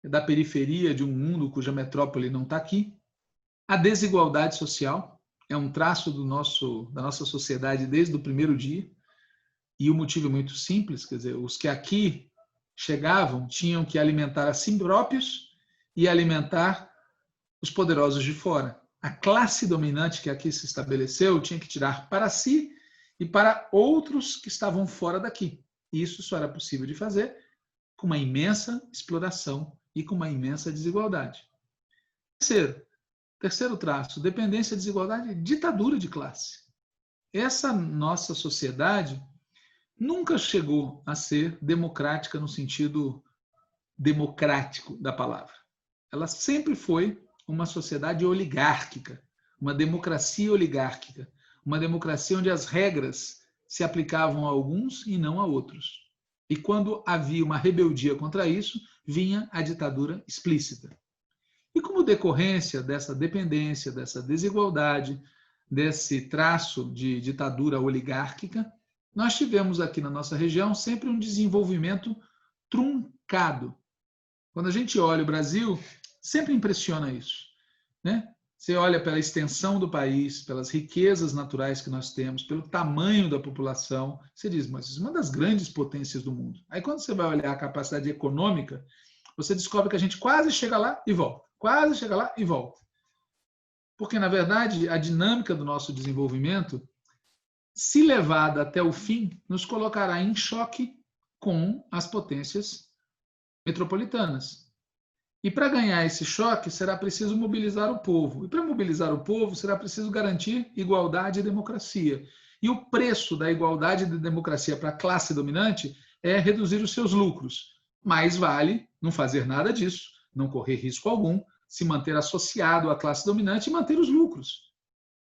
da periferia de um mundo cuja metrópole não está aqui. A desigualdade social é um traço da nossa sociedade desde o primeiro dia. E o motivo é muito simples, quer dizer, os que aqui chegavam tinham que alimentar a si próprios e alimentar os poderosos de fora. A classe dominante que aqui se estabeleceu tinha que tirar para si e para outros que estavam fora daqui. E isso só era possível de fazer com uma imensa exploração e com uma imensa desigualdade. Terceiro traço, dependência, desigualdade, ditadura de classe. Essa nossa sociedade nunca chegou a ser democrática no sentido democrático da palavra. Ela sempre foi uma sociedade oligárquica, uma democracia oligárquica, uma democracia onde as regras se aplicavam a alguns e não a outros. E quando havia uma rebeldia contra isso, vinha a ditadura explícita. E como decorrência dessa dependência, dessa desigualdade, desse traço de ditadura oligárquica, nós tivemos aqui na nossa região sempre um desenvolvimento truncado. Quando a gente olha o Brasil, sempre impressiona isso, né? Você olha pela extensão do país, pelas riquezas naturais que nós temos, pelo tamanho da população, você diz, mas isso é uma das grandes potências do mundo. Aí quando você vai olhar a capacidade econômica, você descobre que a gente quase chega lá e volta, quase chega lá e volta. Porque, na verdade, a dinâmica do nosso desenvolvimento, se levada até o fim, nos colocará em choque com as potências metropolitanas. E para ganhar esse choque, será preciso mobilizar o povo. E para mobilizar o povo, será preciso garantir igualdade e democracia. E o preço da igualdade e da democracia para a classe dominante é reduzir os seus lucros. Mais vale não fazer nada disso, não correr risco algum, se manter associado à classe dominante e manter os lucros.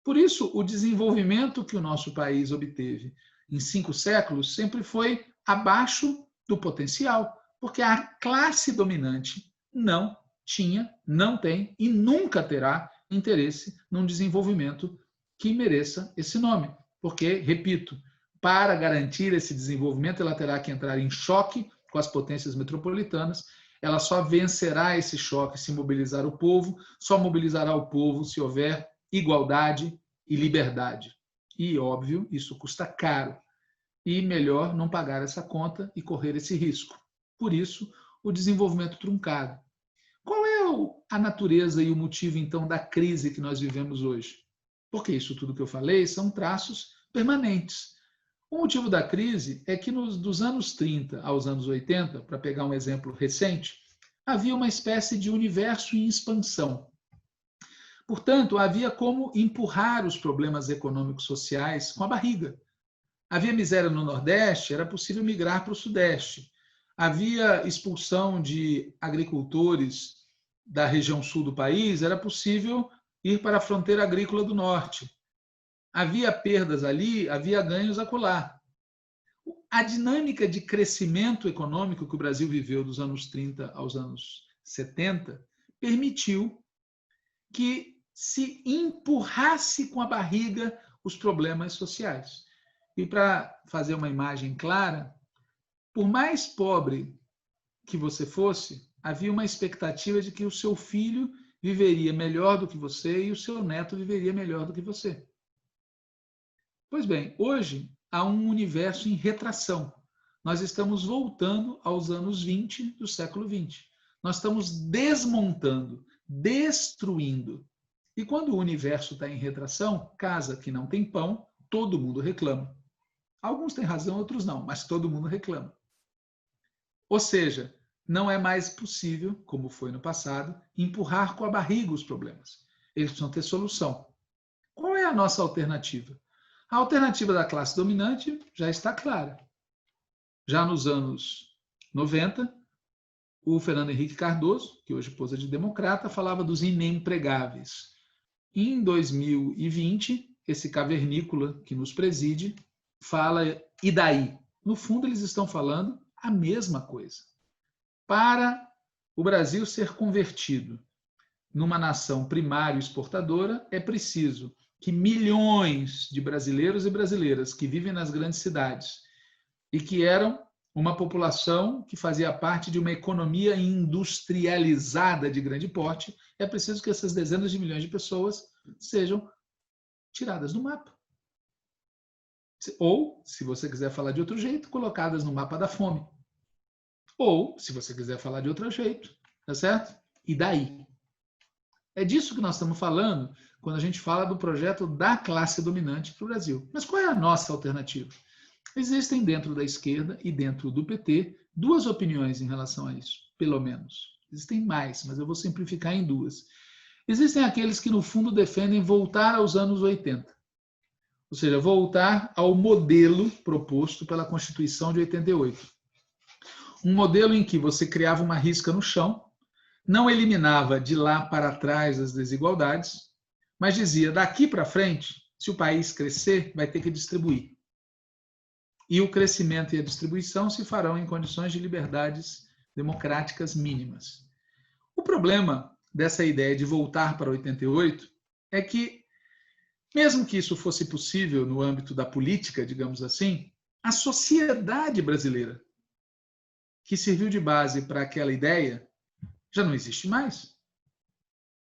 Por isso, o desenvolvimento que o nosso país obteve em 5 séculos sempre foi abaixo do potencial, porque a classe dominante não tinha, não tem e nunca terá interesse num desenvolvimento que mereça esse nome. Porque, repito, para garantir esse desenvolvimento, ela terá que entrar em choque com as potências metropolitanas. Ela só vencerá esse choque se mobilizar o povo, só mobilizará o povo se houver igualdade e liberdade. E, óbvio, isso custa caro. E melhor não pagar essa conta e correr esse risco. Por isso, o desenvolvimento truncado. Qual é a natureza e o motivo, então, da crise que nós vivemos hoje? Porque isso tudo que eu falei são traços permanentes. O motivo da crise é que dos anos 30 aos anos 80, para pegar um exemplo recente, havia uma espécie de universo em expansão. Portanto, havia como empurrar os problemas econômicos sociais com a barriga. Havia miséria no Nordeste, era possível migrar para o Sudeste. Havia expulsão de agricultores da região sul do país, era possível ir para a fronteira agrícola do Norte. Havia perdas ali, havia ganhos acolá. A dinâmica de crescimento econômico que o Brasil viveu dos anos 30 aos anos 70 permitiu que se empurrasse com a barriga os problemas sociais. E para fazer uma imagem clara, por mais pobre que você fosse, havia uma expectativa de que o seu filho viveria melhor do que você e o seu neto viveria melhor do que você. Pois bem, hoje há um universo em retração. Nós estamos voltando aos anos 20 do século 20. Nós estamos desmontando, destruindo. E quando o universo está em retração, casa que não tem pão, todo mundo reclama. Alguns têm razão, outros não, mas todo mundo reclama. Ou seja, não é mais possível, como foi no passado, empurrar com a barriga os problemas. Eles precisam ter solução. Qual é a nossa alternativa? A alternativa da classe dominante já está clara. Já nos anos 90, o Fernando Henrique Cardoso, que hoje posa de democrata, falava dos inempregáveis. Em 2020, esse cavernícola que nos preside fala, e daí? No fundo, eles estão falando a mesma coisa. Para o Brasil ser convertido numa nação primária exportadora, é preciso que milhões de brasileiros e brasileiras que vivem nas grandes cidades e que eram uma população que fazia parte de uma economia industrializada de grande porte, é preciso que essas dezenas de milhões de pessoas sejam tiradas do mapa. Ou, se você quiser falar de outro jeito, colocadas no mapa da fome. Ou, se você quiser falar de outro jeito, tá certo? E daí? É disso que nós estamos falando quando a gente fala do projeto da classe dominante para o Brasil. Mas qual é a nossa alternativa? Existem dentro da esquerda e dentro do PT duas opiniões em relação a isso, pelo menos. Existem mais, mas eu vou simplificar em duas. Existem aqueles que, no fundo, defendem voltar aos anos 80. Ou seja, voltar ao modelo proposto pela Constituição de 88. Um modelo em que você criava uma risca no chão, não eliminava de lá para trás as desigualdades, mas dizia, daqui para frente, se o país crescer, vai ter que distribuir. E o crescimento e a distribuição se farão em condições de liberdades democráticas mínimas. O problema dessa ideia de voltar para 88 é que, mesmo que isso fosse possível no âmbito da política, digamos assim, a sociedade brasileira, que serviu de base para aquela ideia, já não existe mais.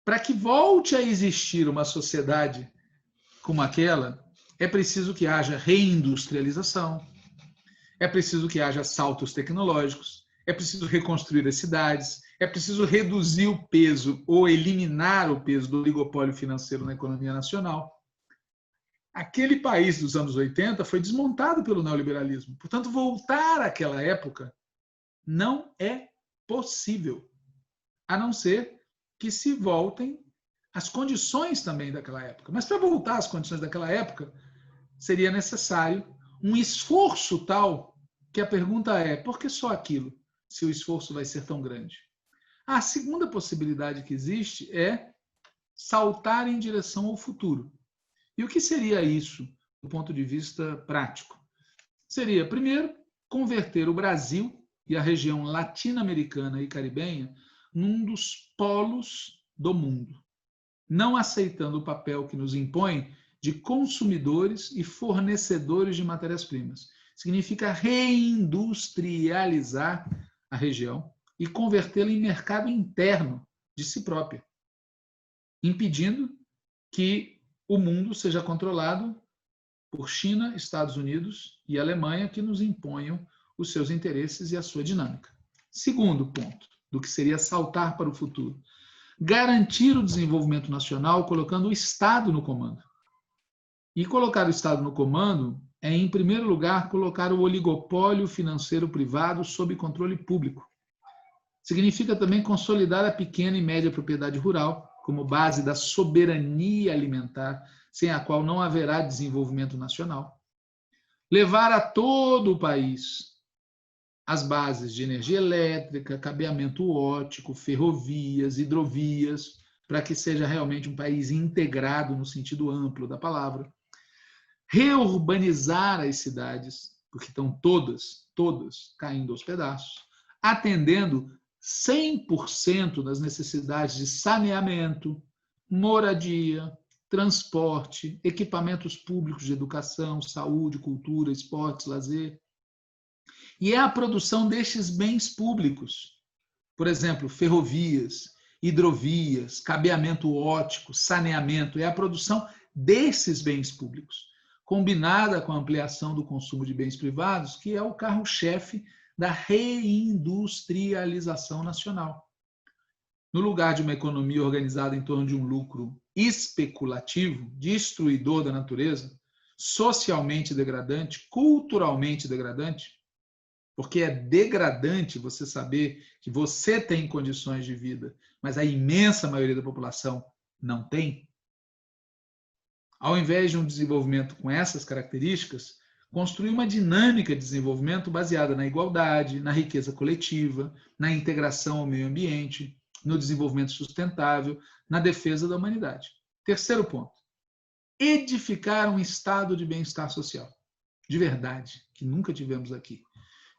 Para que volte a existir uma sociedade como aquela, é preciso que haja reindustrialização, é preciso que haja saltos tecnológicos, é preciso reconstruir as cidades, é preciso reduzir o peso ou eliminar o peso do oligopólio financeiro na economia nacional. Aquele país dos anos 80 foi desmontado pelo neoliberalismo. Portanto, voltar àquela época não é possível, a não ser que se voltem as condições também daquela época. Mas para voltar às condições daquela época, seria necessário um esforço tal que a pergunta é, por que só aquilo, se o esforço vai ser tão grande? A segunda possibilidade que existe é saltar em direção ao futuro. E o que seria isso, do ponto de vista prático? Seria, primeiro, converter o Brasil e a região latino-americana e caribenha num dos polos do mundo, não aceitando o papel que nos impõe de consumidores e fornecedores de matérias-primas. Significa reindustrializar a região e convertê-la em mercado interno de si própria, impedindo que o mundo seja controlado por China, Estados Unidos e Alemanha, que nos imponham os seus interesses e a sua dinâmica. Segundo ponto, do que seria saltar para o futuro, garantir o desenvolvimento nacional colocando o Estado no comando. E colocar o Estado no comando é, em primeiro lugar, colocar o oligopólio financeiro privado sob controle público. Significa também consolidar a pequena e média propriedade rural como base da soberania alimentar, sem a qual não haverá desenvolvimento nacional. Levar a todo o país as bases de energia elétrica, cabeamento óptico, ferrovias, hidrovias, para que seja realmente um país integrado no sentido amplo da palavra. Reurbanizar as cidades, porque estão todas caindo aos pedaços, atendendo 100% das necessidades de saneamento, moradia, transporte, equipamentos públicos de educação, saúde, cultura, esportes, lazer. E é a produção destes bens públicos, por exemplo, ferrovias, hidrovias, cabeamento óptico, saneamento, é a produção desses bens públicos, combinada com a ampliação do consumo de bens privados, que é o carro-chefe da reindustrialização nacional. No lugar de uma economia organizada em torno de um lucro especulativo, destruidor da natureza, socialmente degradante, culturalmente degradante, porque é degradante você saber que você tem condições de vida, mas a imensa maioria da população não tem. Ao invés de um desenvolvimento com essas características, construir uma dinâmica de desenvolvimento baseada na igualdade, na riqueza coletiva, na integração ao meio ambiente, no desenvolvimento sustentável, na defesa da humanidade. Terceiro ponto, edificar um estado de bem-estar social, de verdade, que nunca tivemos aqui,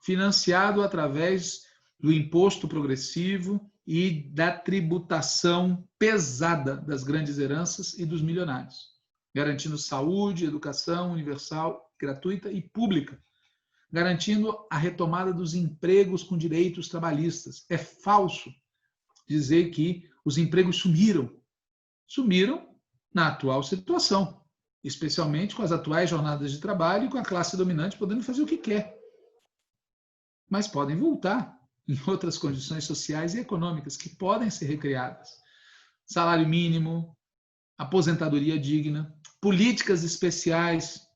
financiado através do imposto progressivo e da tributação pesada das grandes heranças e dos milionários, garantindo saúde, educação universal, gratuita e pública, garantindo a retomada dos empregos com direitos trabalhistas. É falso dizer que os empregos sumiram na atual situação, especialmente com as atuais jornadas de trabalho e com a classe dominante podendo fazer o que quer. Mas podem voltar em outras condições sociais e econômicas que podem ser recriadas. Salário mínimo, aposentadoria digna, políticas especiais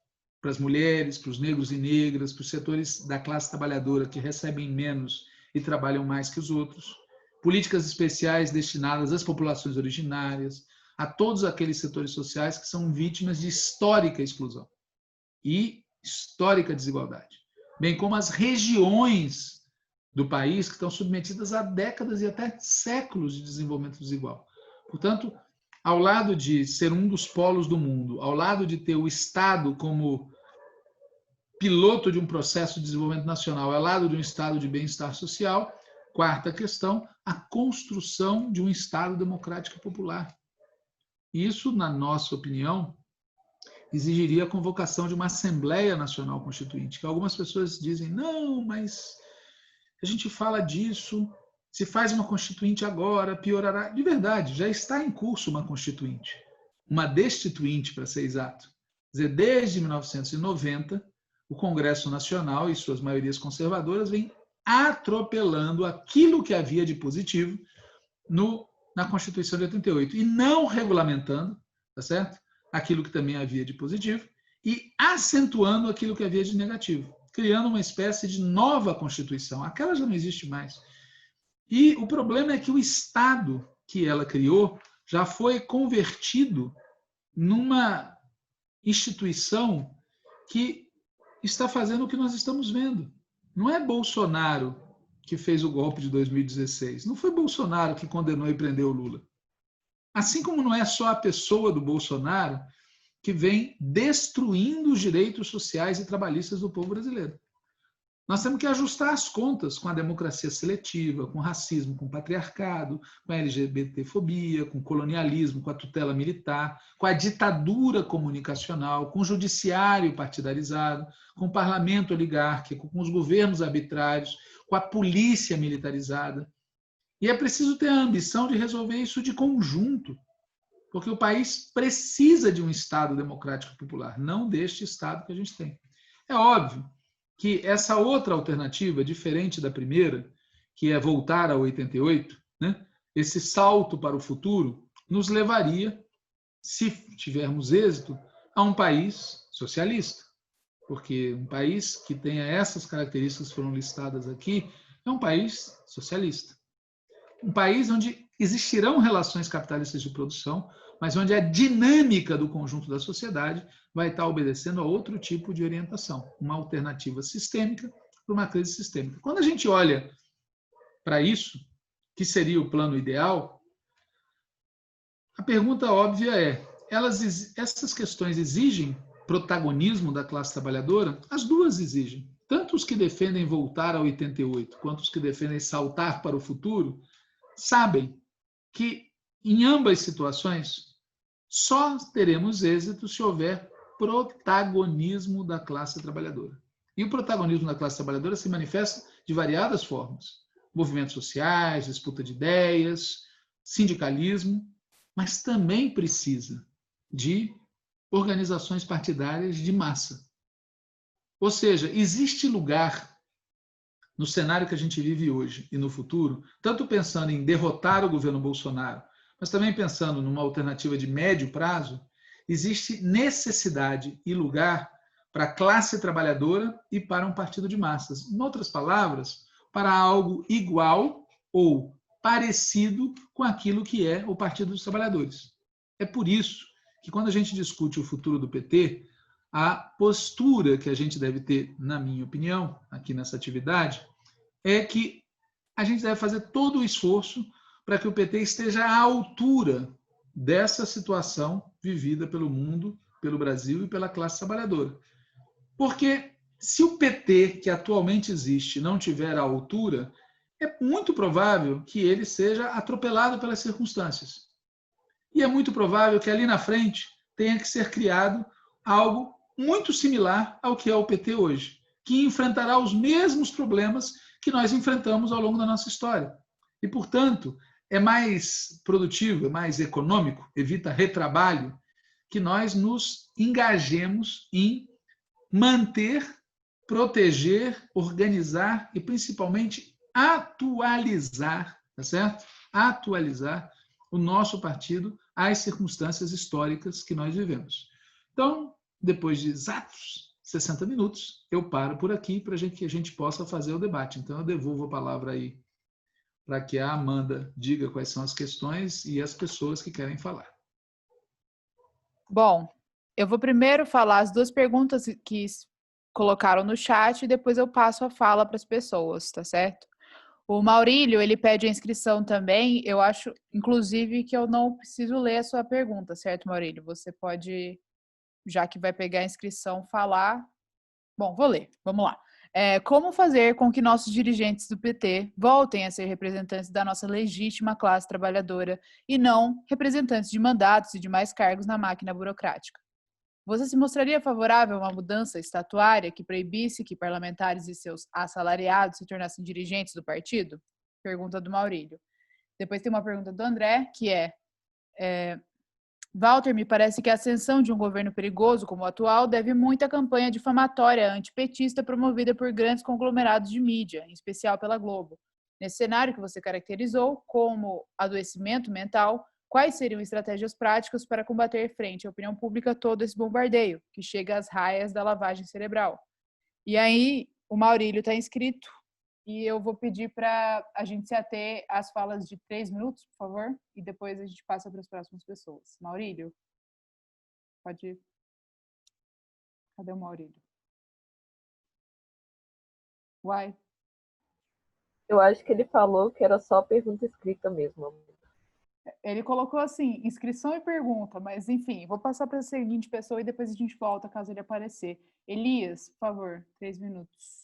para as mulheres, para os negros e negras, para os setores da classe trabalhadora que recebem menos e trabalham mais que os outros, políticas especiais destinadas às populações originárias, a todos aqueles setores sociais que são vítimas de histórica exclusão e histórica desigualdade, bem como as regiões do país que estão submetidas a décadas e até séculos de desenvolvimento desigual. Portanto, ao lado de ser um dos polos do mundo, ao lado de ter o Estado como piloto de um processo de desenvolvimento nacional, ao lado de um Estado de bem-estar social, quarta questão, a construção de um Estado democrático e popular. Isso, na nossa opinião, exigiria a convocação de uma Assembleia Nacional Constituinte, que algumas pessoas dizem, não, mas a gente fala disso, se faz uma Constituinte agora, piorará. De verdade, já está em curso uma Constituinte, uma destituinte, para ser exato. Quer dizer, desde 1990, o Congresso Nacional e suas maiorias conservadoras vêm atropelando aquilo que havia de positivo na Constituição de 88 e não regulamentando, tá certo? Aquilo que também havia de positivo e acentuando aquilo que havia de negativo, criando uma espécie de nova Constituição. Aquela já não existe mais. E o problema é que o Estado que ela criou já foi convertido numa instituição que está fazendo o que nós estamos vendo. Não é Bolsonaro que fez o golpe de 2016. Não foi Bolsonaro que condenou e prendeu o Lula. Assim como não é só a pessoa do Bolsonaro que vem destruindo os direitos sociais e trabalhistas do povo brasileiro. Nós temos que ajustar as contas com a democracia seletiva, com o racismo, com o patriarcado, com a LGBTfobia, com o colonialismo, com a tutela militar, com a ditadura comunicacional, com o judiciário partidarizado, com o parlamento oligárquico, com os governos arbitrários, com a polícia militarizada. E é preciso ter a ambição de resolver isso de conjunto, porque o país precisa de um Estado democrático popular, não deste Estado que a gente tem. É óbvio que essa outra alternativa, diferente da primeira, que é voltar a 88, né, esse salto para o futuro, nos levaria, se tivermos êxito, a um país socialista. Porque um país que tenha essas características que foram listadas aqui é um país socialista. Um país onde existirão relações capitalistas de produção, mas onde a dinâmica do conjunto da sociedade vai estar obedecendo a outro tipo de orientação, uma alternativa sistêmica para uma crise sistêmica. Quando a gente olha para isso, que seria o plano ideal, a pergunta óbvia é, essas questões exigem protagonismo da classe trabalhadora? As duas exigem. Tanto os que defendem voltar a 88, quanto os que defendem saltar para o futuro, sabem que, em ambas situações, só teremos êxito se houver protagonismo da classe trabalhadora. E o protagonismo da classe trabalhadora se manifesta de variadas formas. Movimentos sociais, disputa de ideias, sindicalismo, mas também precisa de organizações partidárias de massa. Ou seja, existe lugar no cenário que a gente vive hoje e no futuro, tanto pensando em derrotar o governo Bolsonaro, mas também pensando numa alternativa de médio prazo, existe necessidade e lugar para a classe trabalhadora e para um partido de massas. Em outras palavras, para algo igual ou parecido com aquilo que é o Partido dos Trabalhadores. É por isso que, quando a gente discute o futuro do PT, a postura que a gente deve ter, na minha opinião, aqui nessa atividade, é que a gente deve fazer todo o esforço para que o PT esteja à altura dessa situação vivida pelo mundo, pelo Brasil e pela classe trabalhadora. Porque se o PT, que atualmente existe, não tiver à altura, é muito provável que ele seja atropelado pelas circunstâncias. E é muito provável que ali na frente tenha que ser criado algo muito similar ao que é o PT hoje, que enfrentará os mesmos problemas que nós enfrentamos ao longo da nossa história. E, portanto, é mais produtivo, é mais econômico, evita retrabalho, que nós nos engajemos em manter, proteger, organizar e, principalmente, atualizar, tá certo? Atualizar o nosso partido às circunstâncias históricas que nós vivemos. Então, depois de exatos 60 minutos, eu paro por aqui para que a gente possa fazer o debate. Então, eu devolvo a palavra aí para que a Amanda diga quais são as questões e as pessoas que querem falar. Bom, eu vou primeiro falar as duas perguntas que colocaram no chat e depois eu passo a fala para as pessoas, tá certo? O Maurílio, ele pede a inscrição também. Eu acho, inclusive, que eu não preciso ler a sua pergunta, certo, Maurílio? Você pode, já que vai pegar a inscrição, falar. Bom, vou ler. Vamos lá. Como fazer com que nossos dirigentes do PT voltem a ser representantes da nossa legítima classe trabalhadora e não representantes de mandatos e demais cargos na máquina burocrática? Você se mostraria favorável a uma mudança estatuária que proibisse que parlamentares e seus assalariados se tornassem dirigentes do partido? Pergunta do Maurílio. Depois tem uma pergunta do André, que Walter, me parece que a ascensão de um governo perigoso como o atual deve muito à campanha difamatória antipetista promovida por grandes conglomerados de mídia, em especial pela Globo. Nesse cenário que você caracterizou como adoecimento mental, quais seriam estratégias práticas para combater frente à opinião pública todo esse bombardeio, que chega às raias da lavagem cerebral? E aí, o Maurílio está inscrito, e eu vou pedir para a gente se ater às falas de 3 minutos, por favor, e depois a gente passa para as próximas pessoas. Maurílio, pode ir. Cadê o Maurílio? Uai. Eu acho que ele falou que era só pergunta escrita mesmo, amor. Ele colocou assim, inscrição e pergunta, mas enfim, vou passar para a seguinte pessoa e depois a gente volta caso ele aparecer. Elias, por favor, 3 minutos.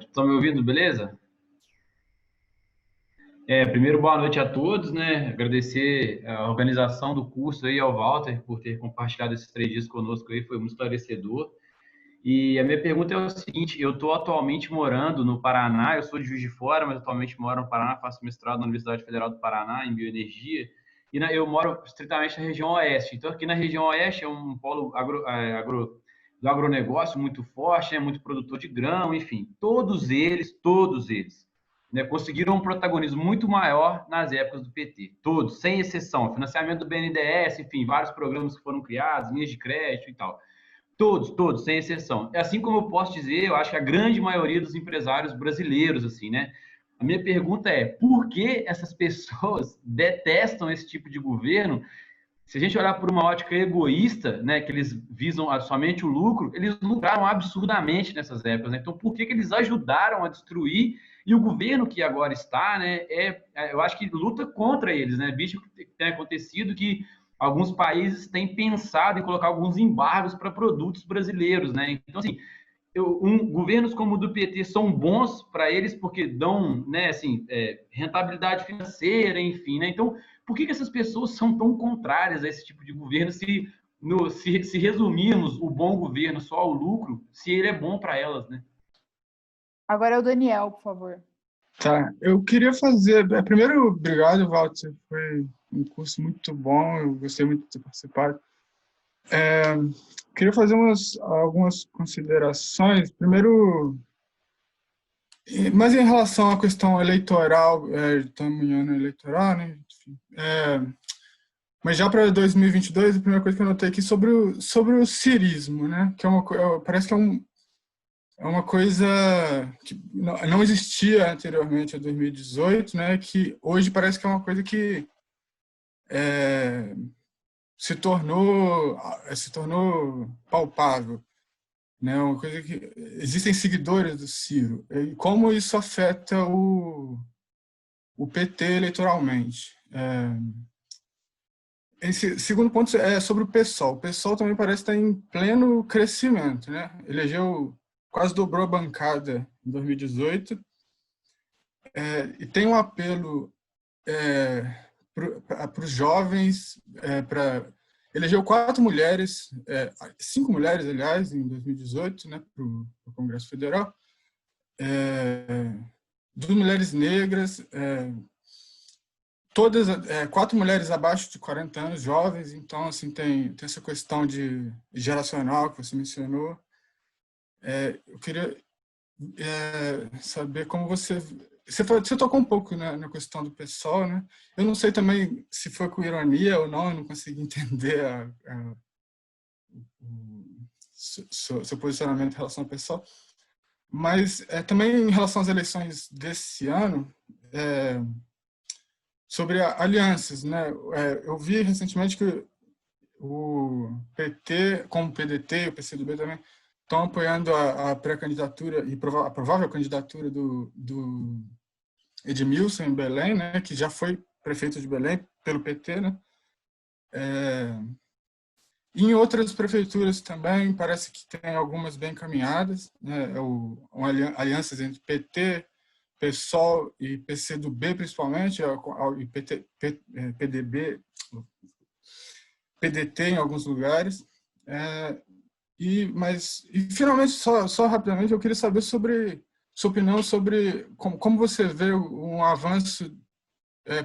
Estão me ouvindo, beleza? Primeiro, boa noite a todos, né? Agradecer a organização do curso aí ao Walter por ter compartilhado esses 3 dias conosco aí, foi muito esclarecedor. E a minha pergunta é o seguinte: eu estou atualmente morando no Paraná, eu sou de Juiz de Fora, mas atualmente moro no Paraná, faço mestrado na Universidade Federal do Paraná em bioenergia, e eu moro estritamente na região oeste. Então, aqui na região oeste é um polo do agronegócio muito forte, é muito produtor de grão, enfim, todos eles, né, conseguiram um protagonismo muito maior nas épocas do PT, todos, sem exceção, financiamento do BNDES, enfim, vários programas que foram criados, linhas de crédito e tal. Todos, sem exceção. Assim como eu posso dizer, eu acho que a grande maioria dos empresários brasileiros, assim, né? A minha pergunta é, por que essas pessoas detestam esse tipo de governo? Se a gente olhar por uma ótica egoísta, né, que eles visam somente o lucro, eles lucraram absurdamente nessas épocas, né? Então, por que eles ajudaram a destruir? E o governo que agora está, né, eu acho que luta contra eles, né? Visto que tem acontecido que alguns países têm pensado em colocar alguns embargos para produtos brasileiros, né? Então, assim, governos como o do PT são bons para eles porque dão, né, assim, rentabilidade financeira, enfim, né? Então, por que essas pessoas são tão contrárias a esse tipo de governo se resumirmos o bom governo só ao lucro, se ele é bom para elas, né? Agora é o Daniel, por favor. Tá, eu queria fazer... Primeiro, obrigado, Walter. Foi um curso muito bom, eu gostei muito de ter participado. Queria fazer algumas considerações. Primeiro, mas em relação à questão eleitoral, estamos em ano eleitoral, né? Enfim, mas já para 2022, a primeira coisa que eu notei aqui sobre o cirismo, né? Que parece que é uma coisa que não existia anteriormente a 2018, né? Que hoje parece que é uma coisa que se tornou palpável, né? Uma coisa que existem seguidores do Ciro. E como isso afeta o PT eleitoralmente? Esse segundo ponto é sobre o PSOL. O PSOL também parece estar em pleno crescimento, né? Quase dobrou a bancada em 2018, e tem um apelo para os jovens, elegeu 4 mulheres, 5 mulheres, aliás, em 2018, né, para o Congresso Federal, 2 mulheres negras, todas 4 mulheres abaixo de 40 anos, jovens. Então, assim, tem essa questão geracional que você mencionou. Eu queria saber como você tocou um pouco na questão do PSOL, né? Eu não sei também se foi com ironia ou não, eu não consegui entender o seu posicionamento em relação ao PSOL. Mas também em relação às eleições desse ano, sobre alianças, né? Eu vi recentemente que o PT, como o PDT e o PCdoB também, estão apoiando a pré-candidatura e a provável candidatura do Edmilson em Belém, né, que já foi prefeito de Belém pelo PT, né? Em outras prefeituras também, parece que tem algumas bem encaminhadas, né? Alianças entre PT, PSOL e PCdoB, principalmente, e PDB, PDT em alguns lugares. E finalmente, só rapidamente, eu queria saber sobre sua opinião sobre como você vê um avanço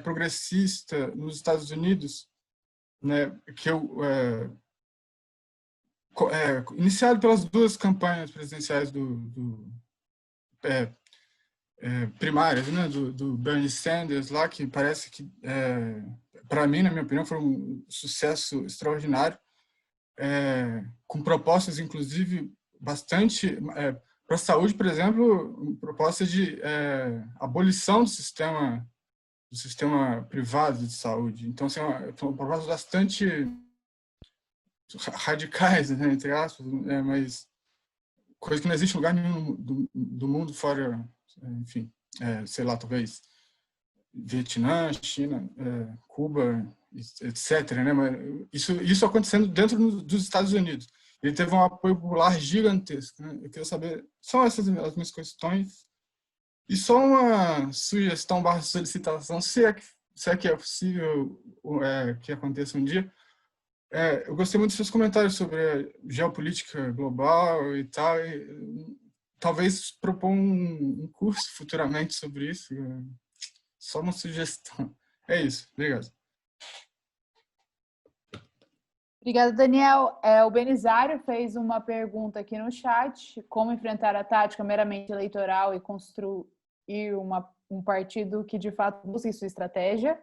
progressista nos Estados Unidos, né, iniciado pelas duas campanhas presidenciais primárias, né, do Bernie Sanders lá, que parece que, para mim, na minha opinião, foi um sucesso extraordinário, com propostas, inclusive, bastante... para a saúde, por exemplo, propostas de abolição do sistema privado de saúde. Então, são propostas bastante radicais, né, entre aspas, mas coisa que não existe em lugar nenhum do mundo fora, enfim, sei lá, talvez Vietnã, China, Cuba, etc., né? Mas isso acontecendo dentro dos Estados Unidos. Ele teve um apoio popular gigantesco, né? Eu queria saber, são essas as minhas questões. E só uma sugestão / solicitação, se é que é possível que aconteça um dia. Eu gostei muito dos seus comentários sobre a geopolítica global e tal, e talvez propor um curso futuramente sobre isso. Só uma sugestão. É isso. Obrigado. Obrigada, Daniel. O Benizário fez uma pergunta aqui no chat: como enfrentar a tática meramente eleitoral e construir um partido que, de fato, busque sua estratégia.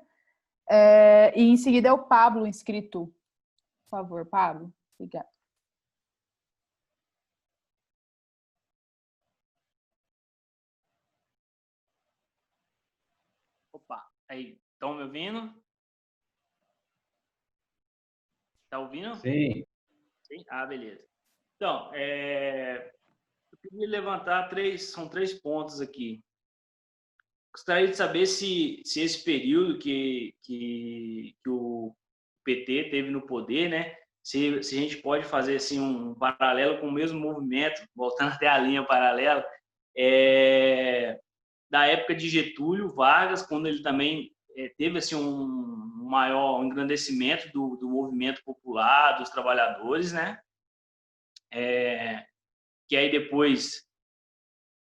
E, em seguida, é o Pablo inscrito. Por favor, Pablo. Obrigada. Opa, aí, estão me ouvindo? Tá ouvindo? Sim. Sim? Ah, beleza. Então, eu queria levantar são três pontos aqui. Gostaria de saber se esse período que o PT teve no poder, né, se a gente pode fazer assim, um paralelo com o mesmo movimento, voltando até a linha paralela, da época de Getúlio Vargas, quando ele também teve assim, um maior engrandecimento do movimento popular, dos trabalhadores, né? Que aí depois,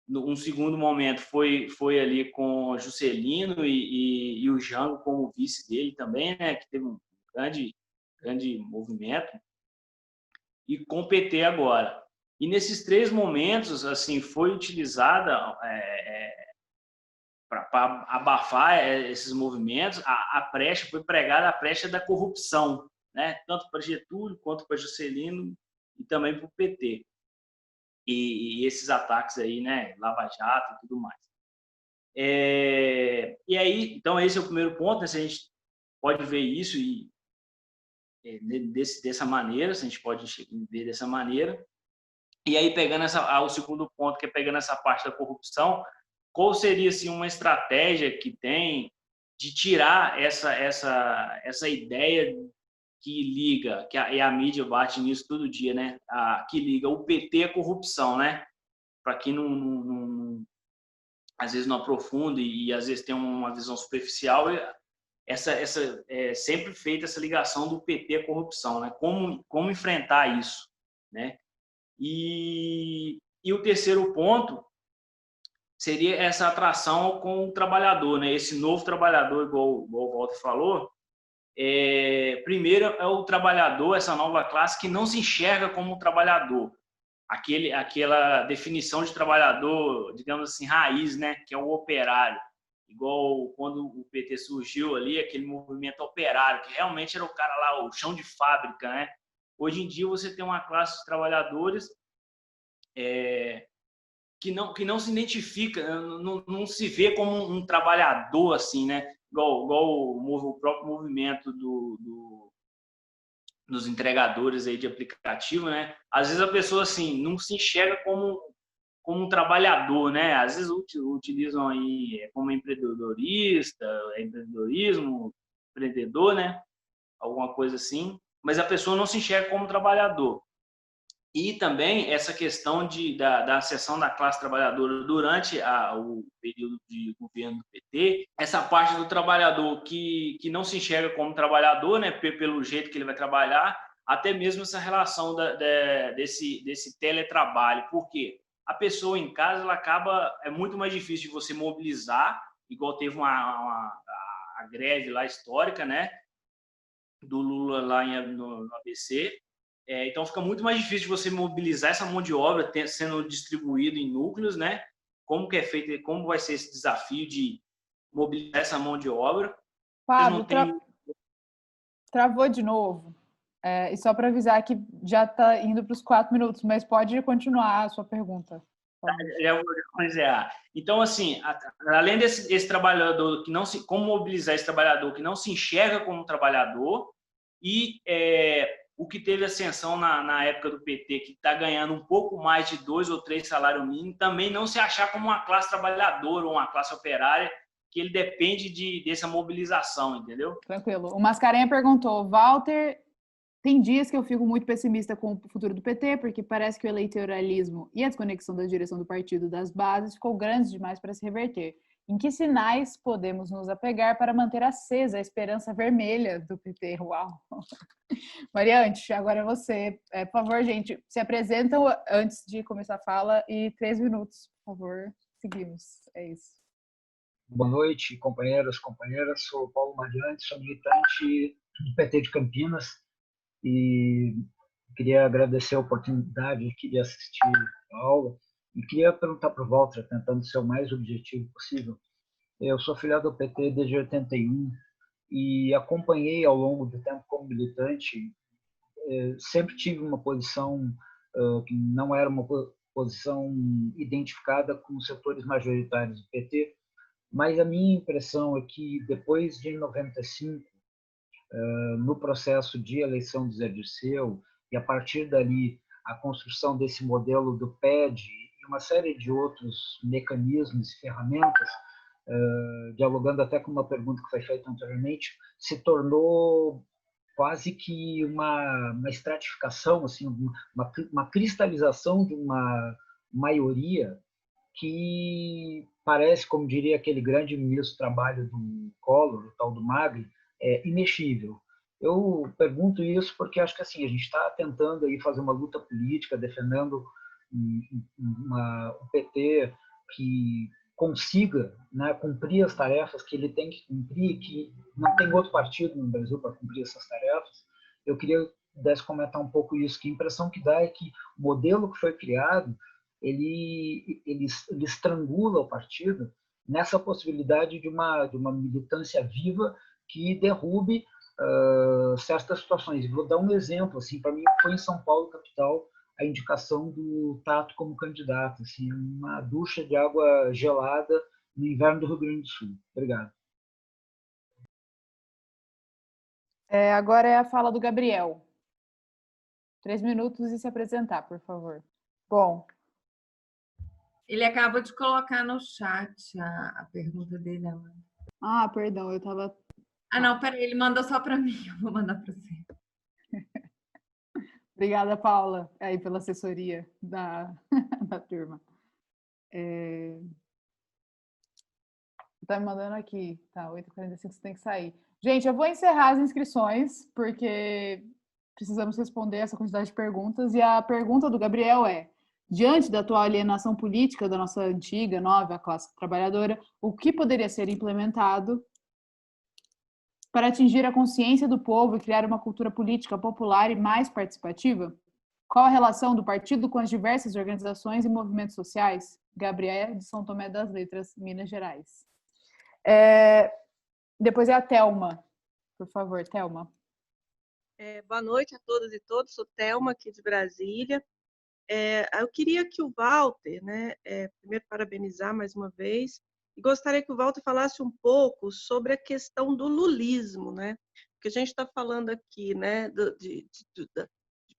num segundo momento, foi ali com Juscelino e o Jango como vice dele também, né? Que teve um grande movimento. E com o PT agora. E nesses três momentos, assim, foi utilizada para abafar esses movimentos, foi pregada a brecha da corrupção, né? Tanto para Getúlio quanto para Juscelino e também para o PT. E esses ataques aí, né? Lava Jato e tudo mais. E aí, então, esse é o primeiro ponto, né? Se a gente pode ver isso dessa maneira, se a gente pode ver dessa maneira. E aí, pegando o segundo ponto, que é pegando essa parte da corrupção, qual seria assim, uma estratégia que tem de tirar essa ideia que liga, e a mídia bate nisso todo dia, né? Que liga o PT à corrupção, né? Para quem às vezes não aprofunda e às vezes tem uma visão superficial, sempre feita essa ligação do PT à corrupção, né? Como enfrentar isso, né? E o terceiro ponto seria essa atração com o trabalhador, né? Esse novo trabalhador, igual o Walter falou, primeiro é o trabalhador, essa nova classe que não se enxerga como um trabalhador, aquela definição de trabalhador, digamos assim, raiz, né? Que é o operário, igual quando o PT surgiu ali, aquele movimento operário, que realmente era o cara lá, o chão de fábrica, né? Hoje em dia você tem uma classe de trabalhadores que não se identifica, não se vê como um trabalhador assim, né? Igual o próprio movimento nos entregadores aí de aplicativo, né? Às vezes a pessoa assim não se enxerga como um trabalhador, né? Às vezes utilizam aí como empreendedorismo, empreendedor, né? Alguma coisa assim, mas a pessoa não se enxerga como trabalhador. E também essa questão da ascensão da classe trabalhadora durante o período de governo do PT, essa parte do trabalhador que não se enxerga como trabalhador, né, pelo jeito que ele vai trabalhar, até mesmo essa relação desse teletrabalho, porque a pessoa em casa é muito mais difícil de você mobilizar, igual teve a greve lá histórica, né, do Lula lá no ABC. Então fica muito mais difícil de você mobilizar essa mão de obra sendo distribuído em núcleos, né? Como que é feito, como vai ser esse desafio de mobilizar essa mão de obra? Fábio, travou de novo. E só para avisar que já está indo para os 4 minutos, mas pode continuar a sua pergunta. Já vou encerrar. Então, assim, além desse trabalhador que não se, como mobilizar esse trabalhador que não se enxerga como trabalhador e o que teve ascensão na época do PT, que está ganhando um pouco mais de 2 ou 3 salários mínimos, também não se achar como uma classe trabalhadora ou uma classe operária, que ele depende dessa mobilização, entendeu? Tranquilo. O Mascarenha perguntou, Walter, tem dias que eu fico muito pessimista com o futuro do PT, porque parece que o eleitoralismo e a desconexão da direção do partido das bases ficou grande demais para se reverter. Em que sinais podemos nos apegar para manter acesa a esperança vermelha do PT? Uau! Mariante, agora é você. Por favor, gente, se apresentam antes de começar a fala e 3 minutos, por favor. Seguimos. É isso. Boa noite, companheiros, companheiras. Sou o Paulo Mariante, sou militante do PT de Campinas e queria agradecer a oportunidade aqui de assistir a aula e queria perguntar para o Walter, tentando ser o mais objetivo possível. Eu sou filiado ao PT desde 81 e acompanhei ao longo do tempo como militante. Sempre tive uma posição que não era uma posição identificada com os setores majoritários do PT, mas a minha impressão é que depois de 95, no processo de eleição do Zé Dirceu, e a partir dali a construção desse modelo do PED e uma série de outros mecanismos e ferramentas, dialogando até com uma pergunta que foi feita anteriormente, se tornou quase que uma estratificação, assim, uma cristalização de uma maioria que parece, como diria aquele grande ministro do trabalho do Collor, o tal do Magri, imexível. Eu pergunto isso porque acho que assim, a gente está tentando aí fazer uma luta política, defendendo um PT que consiga, né, cumprir as tarefas que ele tem que cumprir, que não tem outro partido no Brasil para cumprir essas tarefas. Eu queria que pudesse comentar um pouco isso, que a impressão que dá é que o modelo que foi criado, ele estrangula o partido nessa possibilidade de uma militância viva que derrube certas situações. Vou dar um exemplo, assim, para mim foi em São Paulo, capital, a indicação do Tato como candidato, assim, uma ducha de água gelada no inverno do Rio Grande do Sul. Obrigado. Agora é a fala do Gabriel. 3 minutos e se apresentar, por favor. Bom. Ele acabou de colocar no chat a pergunta dele, Amanda. Ah, perdão, eu estava... não, peraí, ele mandou só para mim, eu vou mandar para você. Obrigada, Paula, aí pela assessoria da turma. Tá me mandando aqui, tá, 8h45, você tem que sair. Gente, eu vou encerrar as inscrições, porque precisamos responder essa quantidade de perguntas, e a pergunta do Gabriel é: diante da atual alienação política da nossa antiga, nova classe trabalhadora, o que poderia ser implementado para atingir a consciência do povo e criar uma cultura política popular e mais participativa? Qual a relação do partido com as diversas organizações e movimentos sociais? Gabriel, de São Tomé das Letras, Minas Gerais. Depois é a Thelma. Por favor, Thelma. Boa noite a todas e todos. Sou Thelma, aqui de Brasília. Eu queria que o Walter, né, primeiro parabenizar mais uma vez, e gostaria que o Walter falasse um pouco sobre a questão do lulismo, né? Porque a gente está falando aqui, né,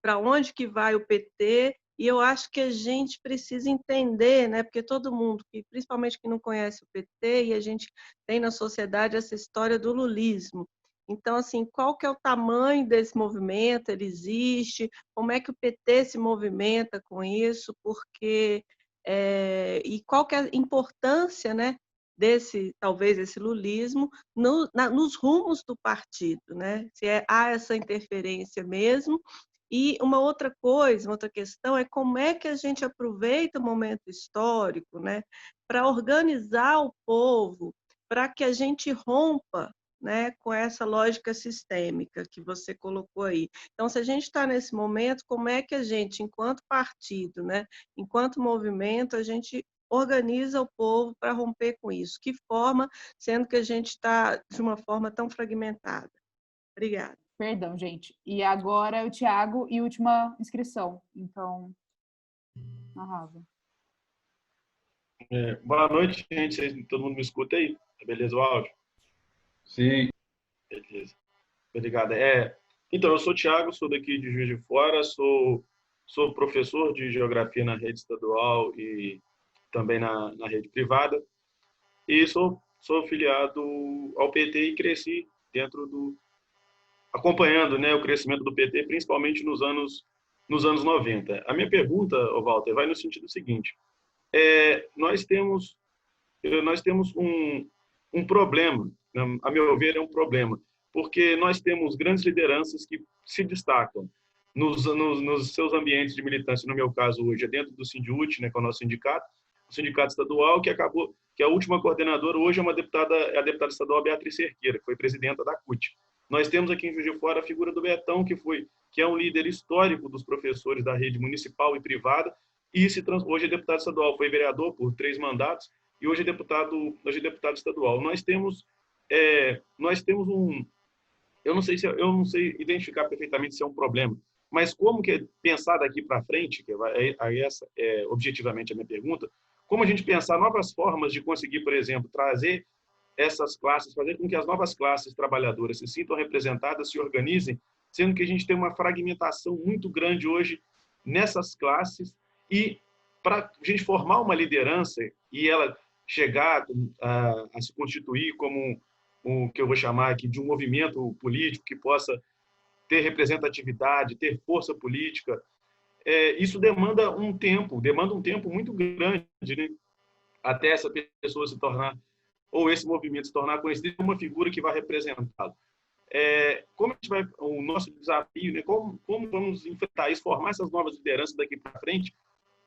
para onde que vai o PT, e eu acho que a gente precisa entender, né, porque todo mundo, principalmente quem não conhece o PT, e a gente tem na sociedade essa história do lulismo. Então, assim, qual que é o tamanho desse movimento? Ele existe? Como é que o PT se movimenta com isso? Porque e qual que é a importância, né, talvez esse lulismo nos rumos do partido, né? Se há essa interferência mesmo. E uma outra coisa, uma outra questão é como é que a gente aproveita o momento histórico, né, para organizar o povo, para que a gente rompa, né, com essa lógica sistêmica que você colocou aí. Então, se a gente está nesse momento, como é que a gente, enquanto partido, né, enquanto movimento, a gente organiza o povo para romper com isso? Que forma, sendo que a gente está de uma forma tão fragmentada? Obrigada. Perdão, gente. E agora é o Thiago e última inscrição. Então, arrasa. Boa noite, gente. Todo mundo me escuta aí? Beleza o áudio? Sim. Beleza. Obrigado. Então, eu sou o Thiago, sou daqui de Juiz de Fora, sou professor de Geografia na rede estadual e também na rede privada. E sou filiado ao PT e cresci acompanhando, né, o crescimento do PT, principalmente nos anos 90. A minha pergunta, Walter, vai no sentido seguinte. Nós temos um problema, né? A meu ver, é um problema, porque nós temos grandes lideranças que se destacam nos seus ambientes de militância. No meu caso, hoje, é dentro do Sindiúti, né, que é o nosso sindicato, o sindicato estadual, que a última coordenadora hoje é a deputada estadual Beatriz Cerqueira, que foi presidenta da CUT. Nós temos aqui em Juiz de Fora a figura do Betão, que é um líder histórico dos professores da rede municipal e privada, e hoje é deputado estadual, foi vereador por 3 mandatos, e hoje é deputado estadual. Nós temos eu não sei identificar perfeitamente se é um problema, mas como que pensar daqui para frente, essa é objetivamente a minha pergunta, como a gente pensar novas formas de conseguir, por exemplo, trazer essas classes, fazer com que as novas classes trabalhadoras se sintam representadas, se organizem, sendo que a gente tem uma fragmentação muito grande hoje nessas classes, e para a gente formar uma liderança e ela chegar a se constituir como o que eu vou chamar aqui de um movimento político que possa ter representatividade, ter força política, isso demanda um tempo muito grande, né? Até essa pessoa se tornar, ou esse movimento se tornar conhecido como uma figura que vai representá-lo. Como a gente vai, o nosso desafio, né? Como vamos enfrentar isso, formar essas novas lideranças daqui para frente,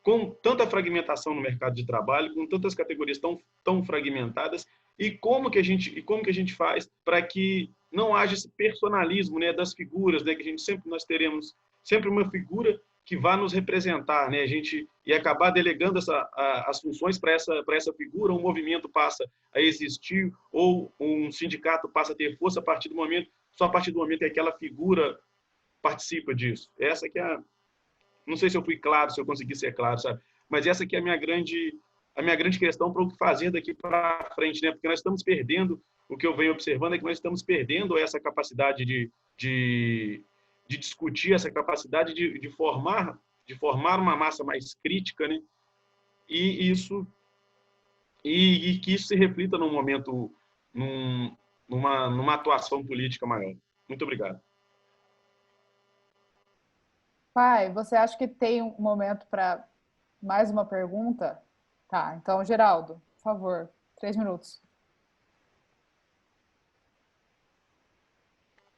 com tanta fragmentação no mercado de trabalho, com tantas categorias tão fragmentadas, e como que a gente faz para que não haja esse personalismo, né, das figuras, né, que nós teremos sempre uma figura que vá nos representar, né, e acabar delegando as funções para essa figura, um movimento passa a existir, ou um sindicato passa a ter força só a partir do momento que aquela figura participa disso. Essa que é não sei se eu fui claro, se eu consegui ser claro, sabe? Mas essa aqui é a minha grande questão para o que fazer daqui para frente, né? Porque nós estamos perdendo, o que eu venho observando é que nós estamos perdendo essa capacidade de discutir, essa capacidade de formar uma massa mais crítica, né? E que isso se reflita num momento, numa atuação política maior. Muito obrigado. Pai, você acha que tem um momento para mais uma pergunta? Tá, então, Geraldo, por favor, 3 minutos.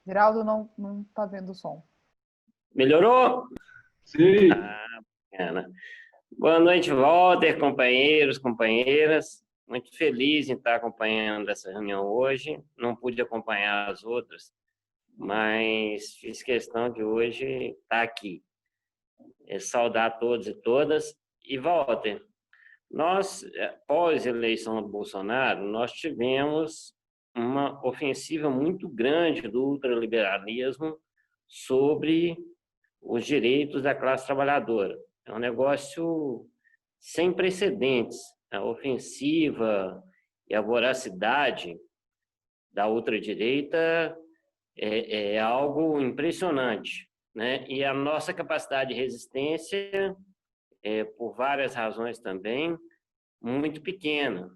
Geraldo não está vendo o som. Melhorou? Sim. Bacana. Boa noite, Walter, companheiros, companheiras. Muito feliz em estar acompanhando essa reunião hoje. Não pude acompanhar as outras, mas fiz questão de hoje estar aqui. Saudar todos e todas. E, Walter, nós, após a eleição do Bolsonaro, nós tivemos uma ofensiva muito grande do ultraliberalismo sobre os direitos da classe trabalhadora. É um negócio sem precedentes. A ofensiva e a voracidade da ultradireita é algo impressionante, né? E a nossa capacidade de resistência, por várias razões também, muito pequena.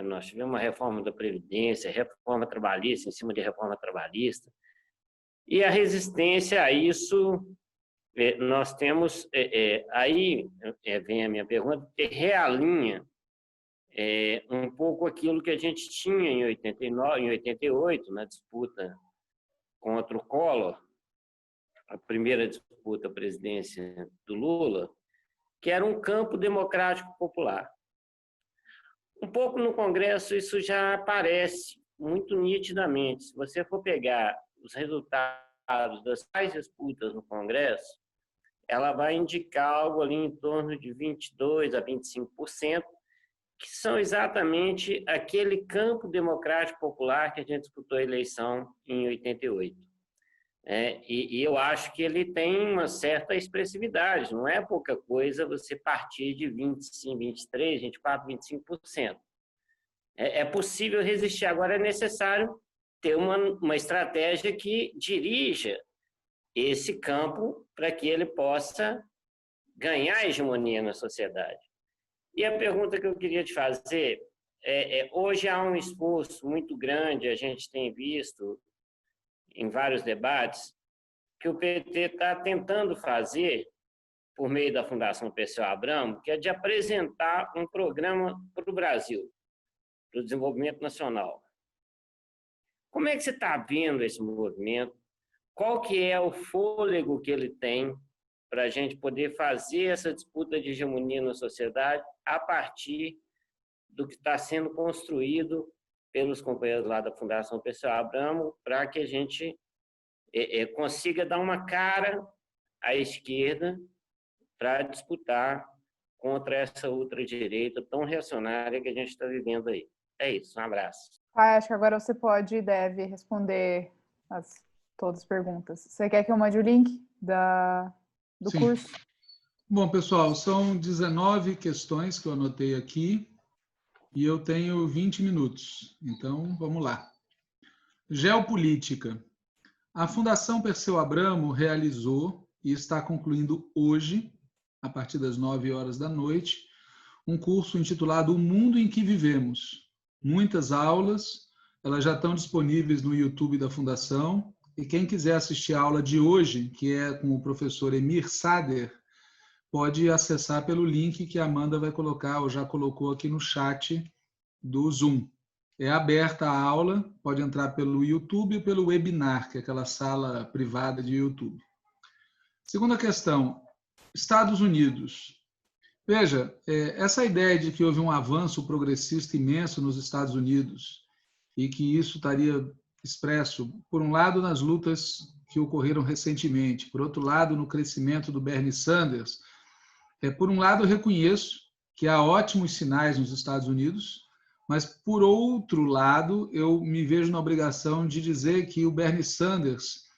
Nós tivemos uma reforma da Previdência, reforma trabalhista, em cima de reforma trabalhista, e a resistência a isso, nós temos, aí vem a minha pergunta, que realinha um pouco aquilo que a gente tinha em 89, em 88, na disputa contra o Collor, a primeira disputa à presidência do Lula, que era um campo democrático popular. Um pouco no Congresso isso já aparece muito nitidamente. Se você for pegar os resultados das tais disputas no Congresso, ela vai indicar algo ali em torno de 22% a 25%, que são exatamente aquele campo democrático popular que a gente disputou a eleição em 88. E eu acho que ele tem uma certa expressividade, não é pouca coisa você partir de 25%, 23%, 24%, 25%. É possível resistir. Agora é necessário ter uma estratégia que dirija esse campo para que ele possa ganhar hegemonia na sociedade. E a pergunta que eu queria te fazer hoje há um esforço muito grande, a gente tem visto em vários debates, que o PT está tentando fazer, por meio da Fundação Perseu Abramo, que é de apresentar um programa para o Brasil, para o desenvolvimento nacional. Como é que você está vendo esse movimento? Qual que é o fôlego que ele tem para a gente poder fazer essa disputa de hegemonia na sociedade a partir do que está sendo construído pelos companheiros lá da Fundação Perseu Abramo, para que a gente consiga dar uma cara à esquerda para disputar contra essa ultradireita tão reacionária que a gente está vivendo aí. É isso, um abraço. Acho que agora você pode e deve responder todas as perguntas. Você quer que eu mande o link do Sim. curso? Bom, pessoal, são 19 questões que eu anotei aqui e eu tenho 20 minutos. Então, vamos lá. Geopolítica. A Fundação Perseu Abramo realizou e está concluindo hoje, a partir das 9 horas da noite, um curso intitulado O Mundo em que Vivemos. Muitas aulas, elas já estão disponíveis no YouTube da Fundação, e quem quiser assistir a aula de hoje, que é com o professor Emir Sader, pode acessar pelo link que a Amanda vai colocar, ou já colocou aqui no chat do Zoom. É aberta a aula, pode entrar pelo YouTube ou pelo webinar, que é aquela sala privada de YouTube. Segunda questão, Estados Unidos. Veja, essa ideia de que houve um avanço progressista imenso nos Estados Unidos e que isso estaria expresso, por um lado, nas lutas que ocorreram recentemente, por outro lado, no crescimento do Bernie Sanders, por um lado, eu reconheço que há ótimos sinais nos Estados Unidos, mas, por outro lado, eu me vejo na obrigação de dizer que o Bernie Sanders,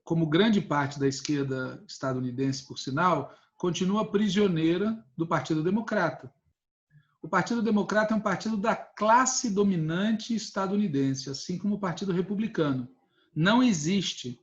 como grande parte da esquerda estadunidense, por sinal, continua prisioneira do Partido Democrata. O Partido Democrata é um partido da classe dominante estadunidense, assim como o Partido Republicano. Não existe,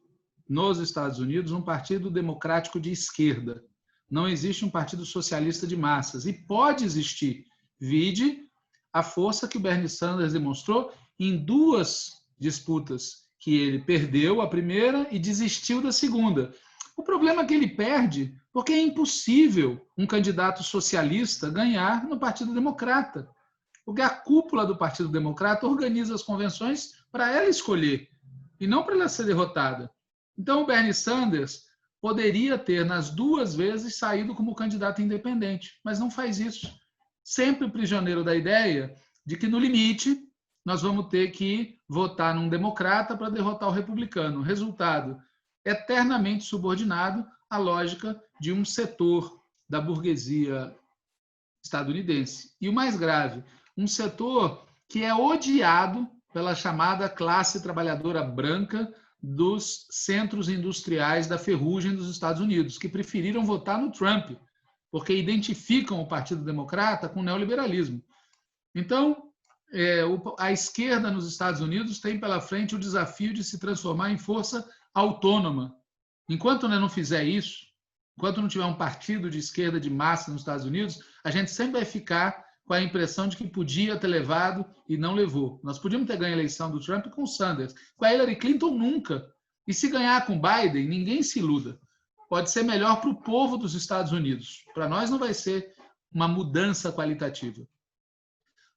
nos Estados Unidos, um partido democrático de esquerda. Não existe um partido socialista de massas. E pode existir, vide a força que o Bernie Sanders demonstrou em 2 disputas que ele perdeu a primeira e desistiu da segunda. O problema é que ele perde porque é impossível um candidato socialista ganhar no Partido Democrata. Porque a cúpula do Partido Democrata organiza as convenções para ela escolher e não para ela ser derrotada. Então, o Bernie Sanders poderia ter, nas 2 vezes, saído como candidato independente, mas não faz isso. Sempre prisioneiro da ideia de que, no limite, nós vamos ter que votar num democrata para derrotar o republicano. Resultado, eternamente subordinado à lógica de um setor da burguesia estadunidense. E o mais grave, um setor que é odiado pela chamada classe trabalhadora branca dos centros industriais da ferrugem dos Estados Unidos, que preferiram votar no Trump, porque identificam o Partido Democrata com o neoliberalismo. Então, a esquerda nos Estados Unidos tem pela frente o desafio de se transformar em força autônoma. Enquanto não fizer isso, enquanto não tiver um partido de esquerda de massa nos Estados Unidos, a gente sempre vai ficar com a impressão de que podia ter levado e não levou. Nós podíamos ter ganho a eleição do Trump com o Sanders. Com a Hillary Clinton, nunca. E se ganhar com Biden, ninguém se iluda. Pode ser melhor para o povo dos Estados Unidos. Para nós não vai ser uma mudança qualitativa.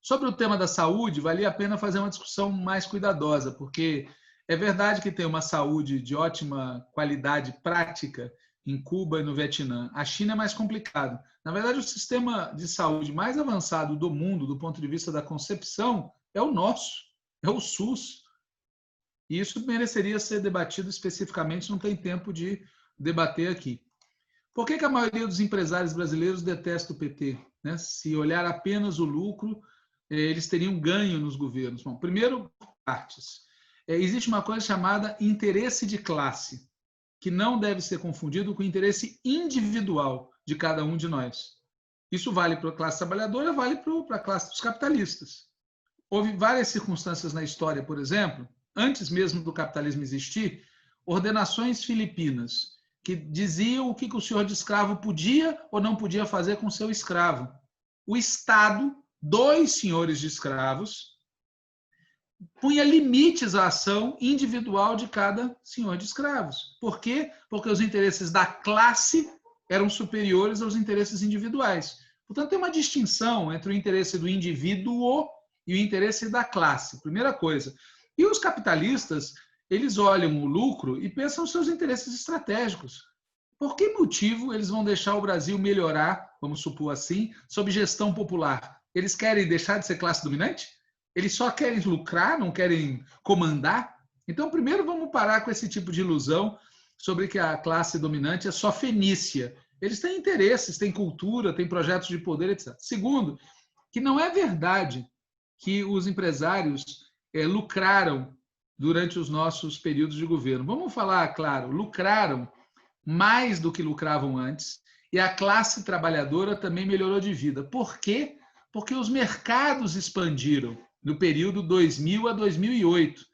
Sobre o tema da saúde, valia a pena fazer uma discussão mais cuidadosa, porque é verdade que tem uma saúde de ótima qualidade prática em Cuba e no Vietnã. A China é mais complicado. Na verdade, o sistema de saúde mais avançado do mundo, do ponto de vista da concepção, é o nosso, é o SUS. E isso mereceria ser debatido especificamente, não tem tempo de debater aqui. Por que a maioria dos empresários brasileiros detesta o PT? Né? Se olhar apenas o lucro, eles teriam ganho nos governos. Bom, primeiro, partes. Existe uma coisa chamada interesse de classe, que não deve ser confundido com o interesse individual de cada um de nós. Isso vale para a classe trabalhadora, vale para a classe dos capitalistas. Houve várias circunstâncias na história, por exemplo, antes mesmo do capitalismo existir, ordenações filipinas que diziam o que o senhor de escravo podia ou não podia fazer com seu escravo. O Estado, 2 senhores de escravos, punha limites à ação individual de cada senhor de escravos. Por quê? Porque os interesses da classe eram superiores aos interesses individuais. Portanto, tem uma distinção entre o interesse do indivíduo e o interesse da classe. Primeira coisa. E os capitalistas, eles olham o lucro e pensam nos seus interesses estratégicos. Por que motivo eles vão deixar o Brasil melhorar, vamos supor assim, sob gestão popular? Eles querem deixar de ser classe dominante? Eles só querem lucrar, não querem comandar? Então, primeiro, vamos parar com esse tipo de ilusão sobre que a classe dominante é só fenícia. Eles têm interesses, têm cultura, têm projetos de poder, etc. Segundo, que não é verdade que os empresários lucraram durante os nossos períodos de governo. Vamos falar, claro, lucraram mais do que lucravam antes e a classe trabalhadora também melhorou de vida. Por quê? Porque os mercados expandiram no período 2000 a 2008.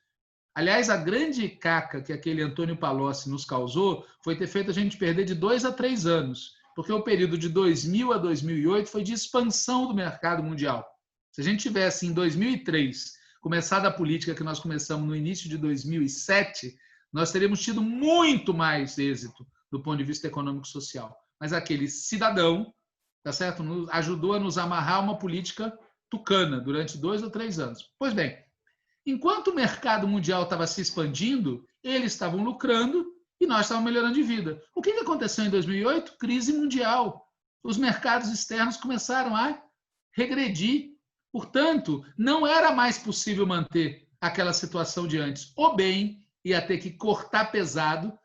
Aliás, a grande caca que aquele Antônio Palocci nos causou foi ter feito a gente perder de 2 a 3 anos, porque o período de 2000 a 2008 foi de expansão do mercado mundial. Se a gente tivesse, em 2003, começado a política que nós começamos no início de 2007, nós teríamos tido muito mais êxito do ponto de vista econômico-social. Mas aquele cidadão, tá certo, ajudou a nos amarrar uma política tucana durante 2 ou 3 anos. Pois bem, enquanto o mercado mundial estava se expandindo, eles estavam lucrando e nós estávamos melhorando de vida. O que aconteceu em 2008? Crise mundial. Os mercados externos começaram a regredir. Portanto, não era mais possível manter aquela situação de antes. Ou bem, ia ter que cortar pesado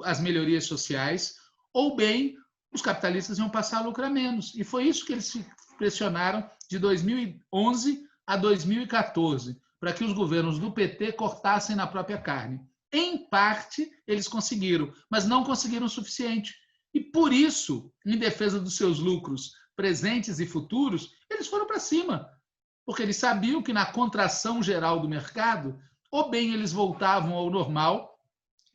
as melhorias sociais, ou bem, os capitalistas iam passar a lucrar menos. E foi isso que eles pressionaram de 2011 a 2014, para que os governos do PT cortassem na própria carne. Em parte, eles conseguiram, mas não conseguiram o suficiente. E por isso, em defesa dos seus lucros presentes e futuros, eles foram para cima. Porque eles sabiam que na contração geral do mercado, ou bem eles voltavam ao normal,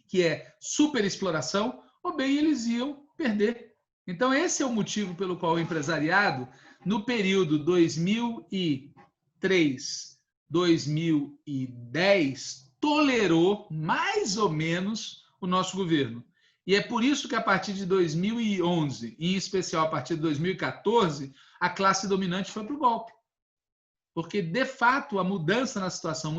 que é superexploração, ou bem eles iam perder. Então, esse é o motivo pelo qual o empresariado, no período 2003, 2010, tolerou mais ou menos o nosso governo. E é por isso que, a partir de 2011, e em especial a partir de 2014, a classe dominante foi para o golpe. Porque, de fato, a mudança na situação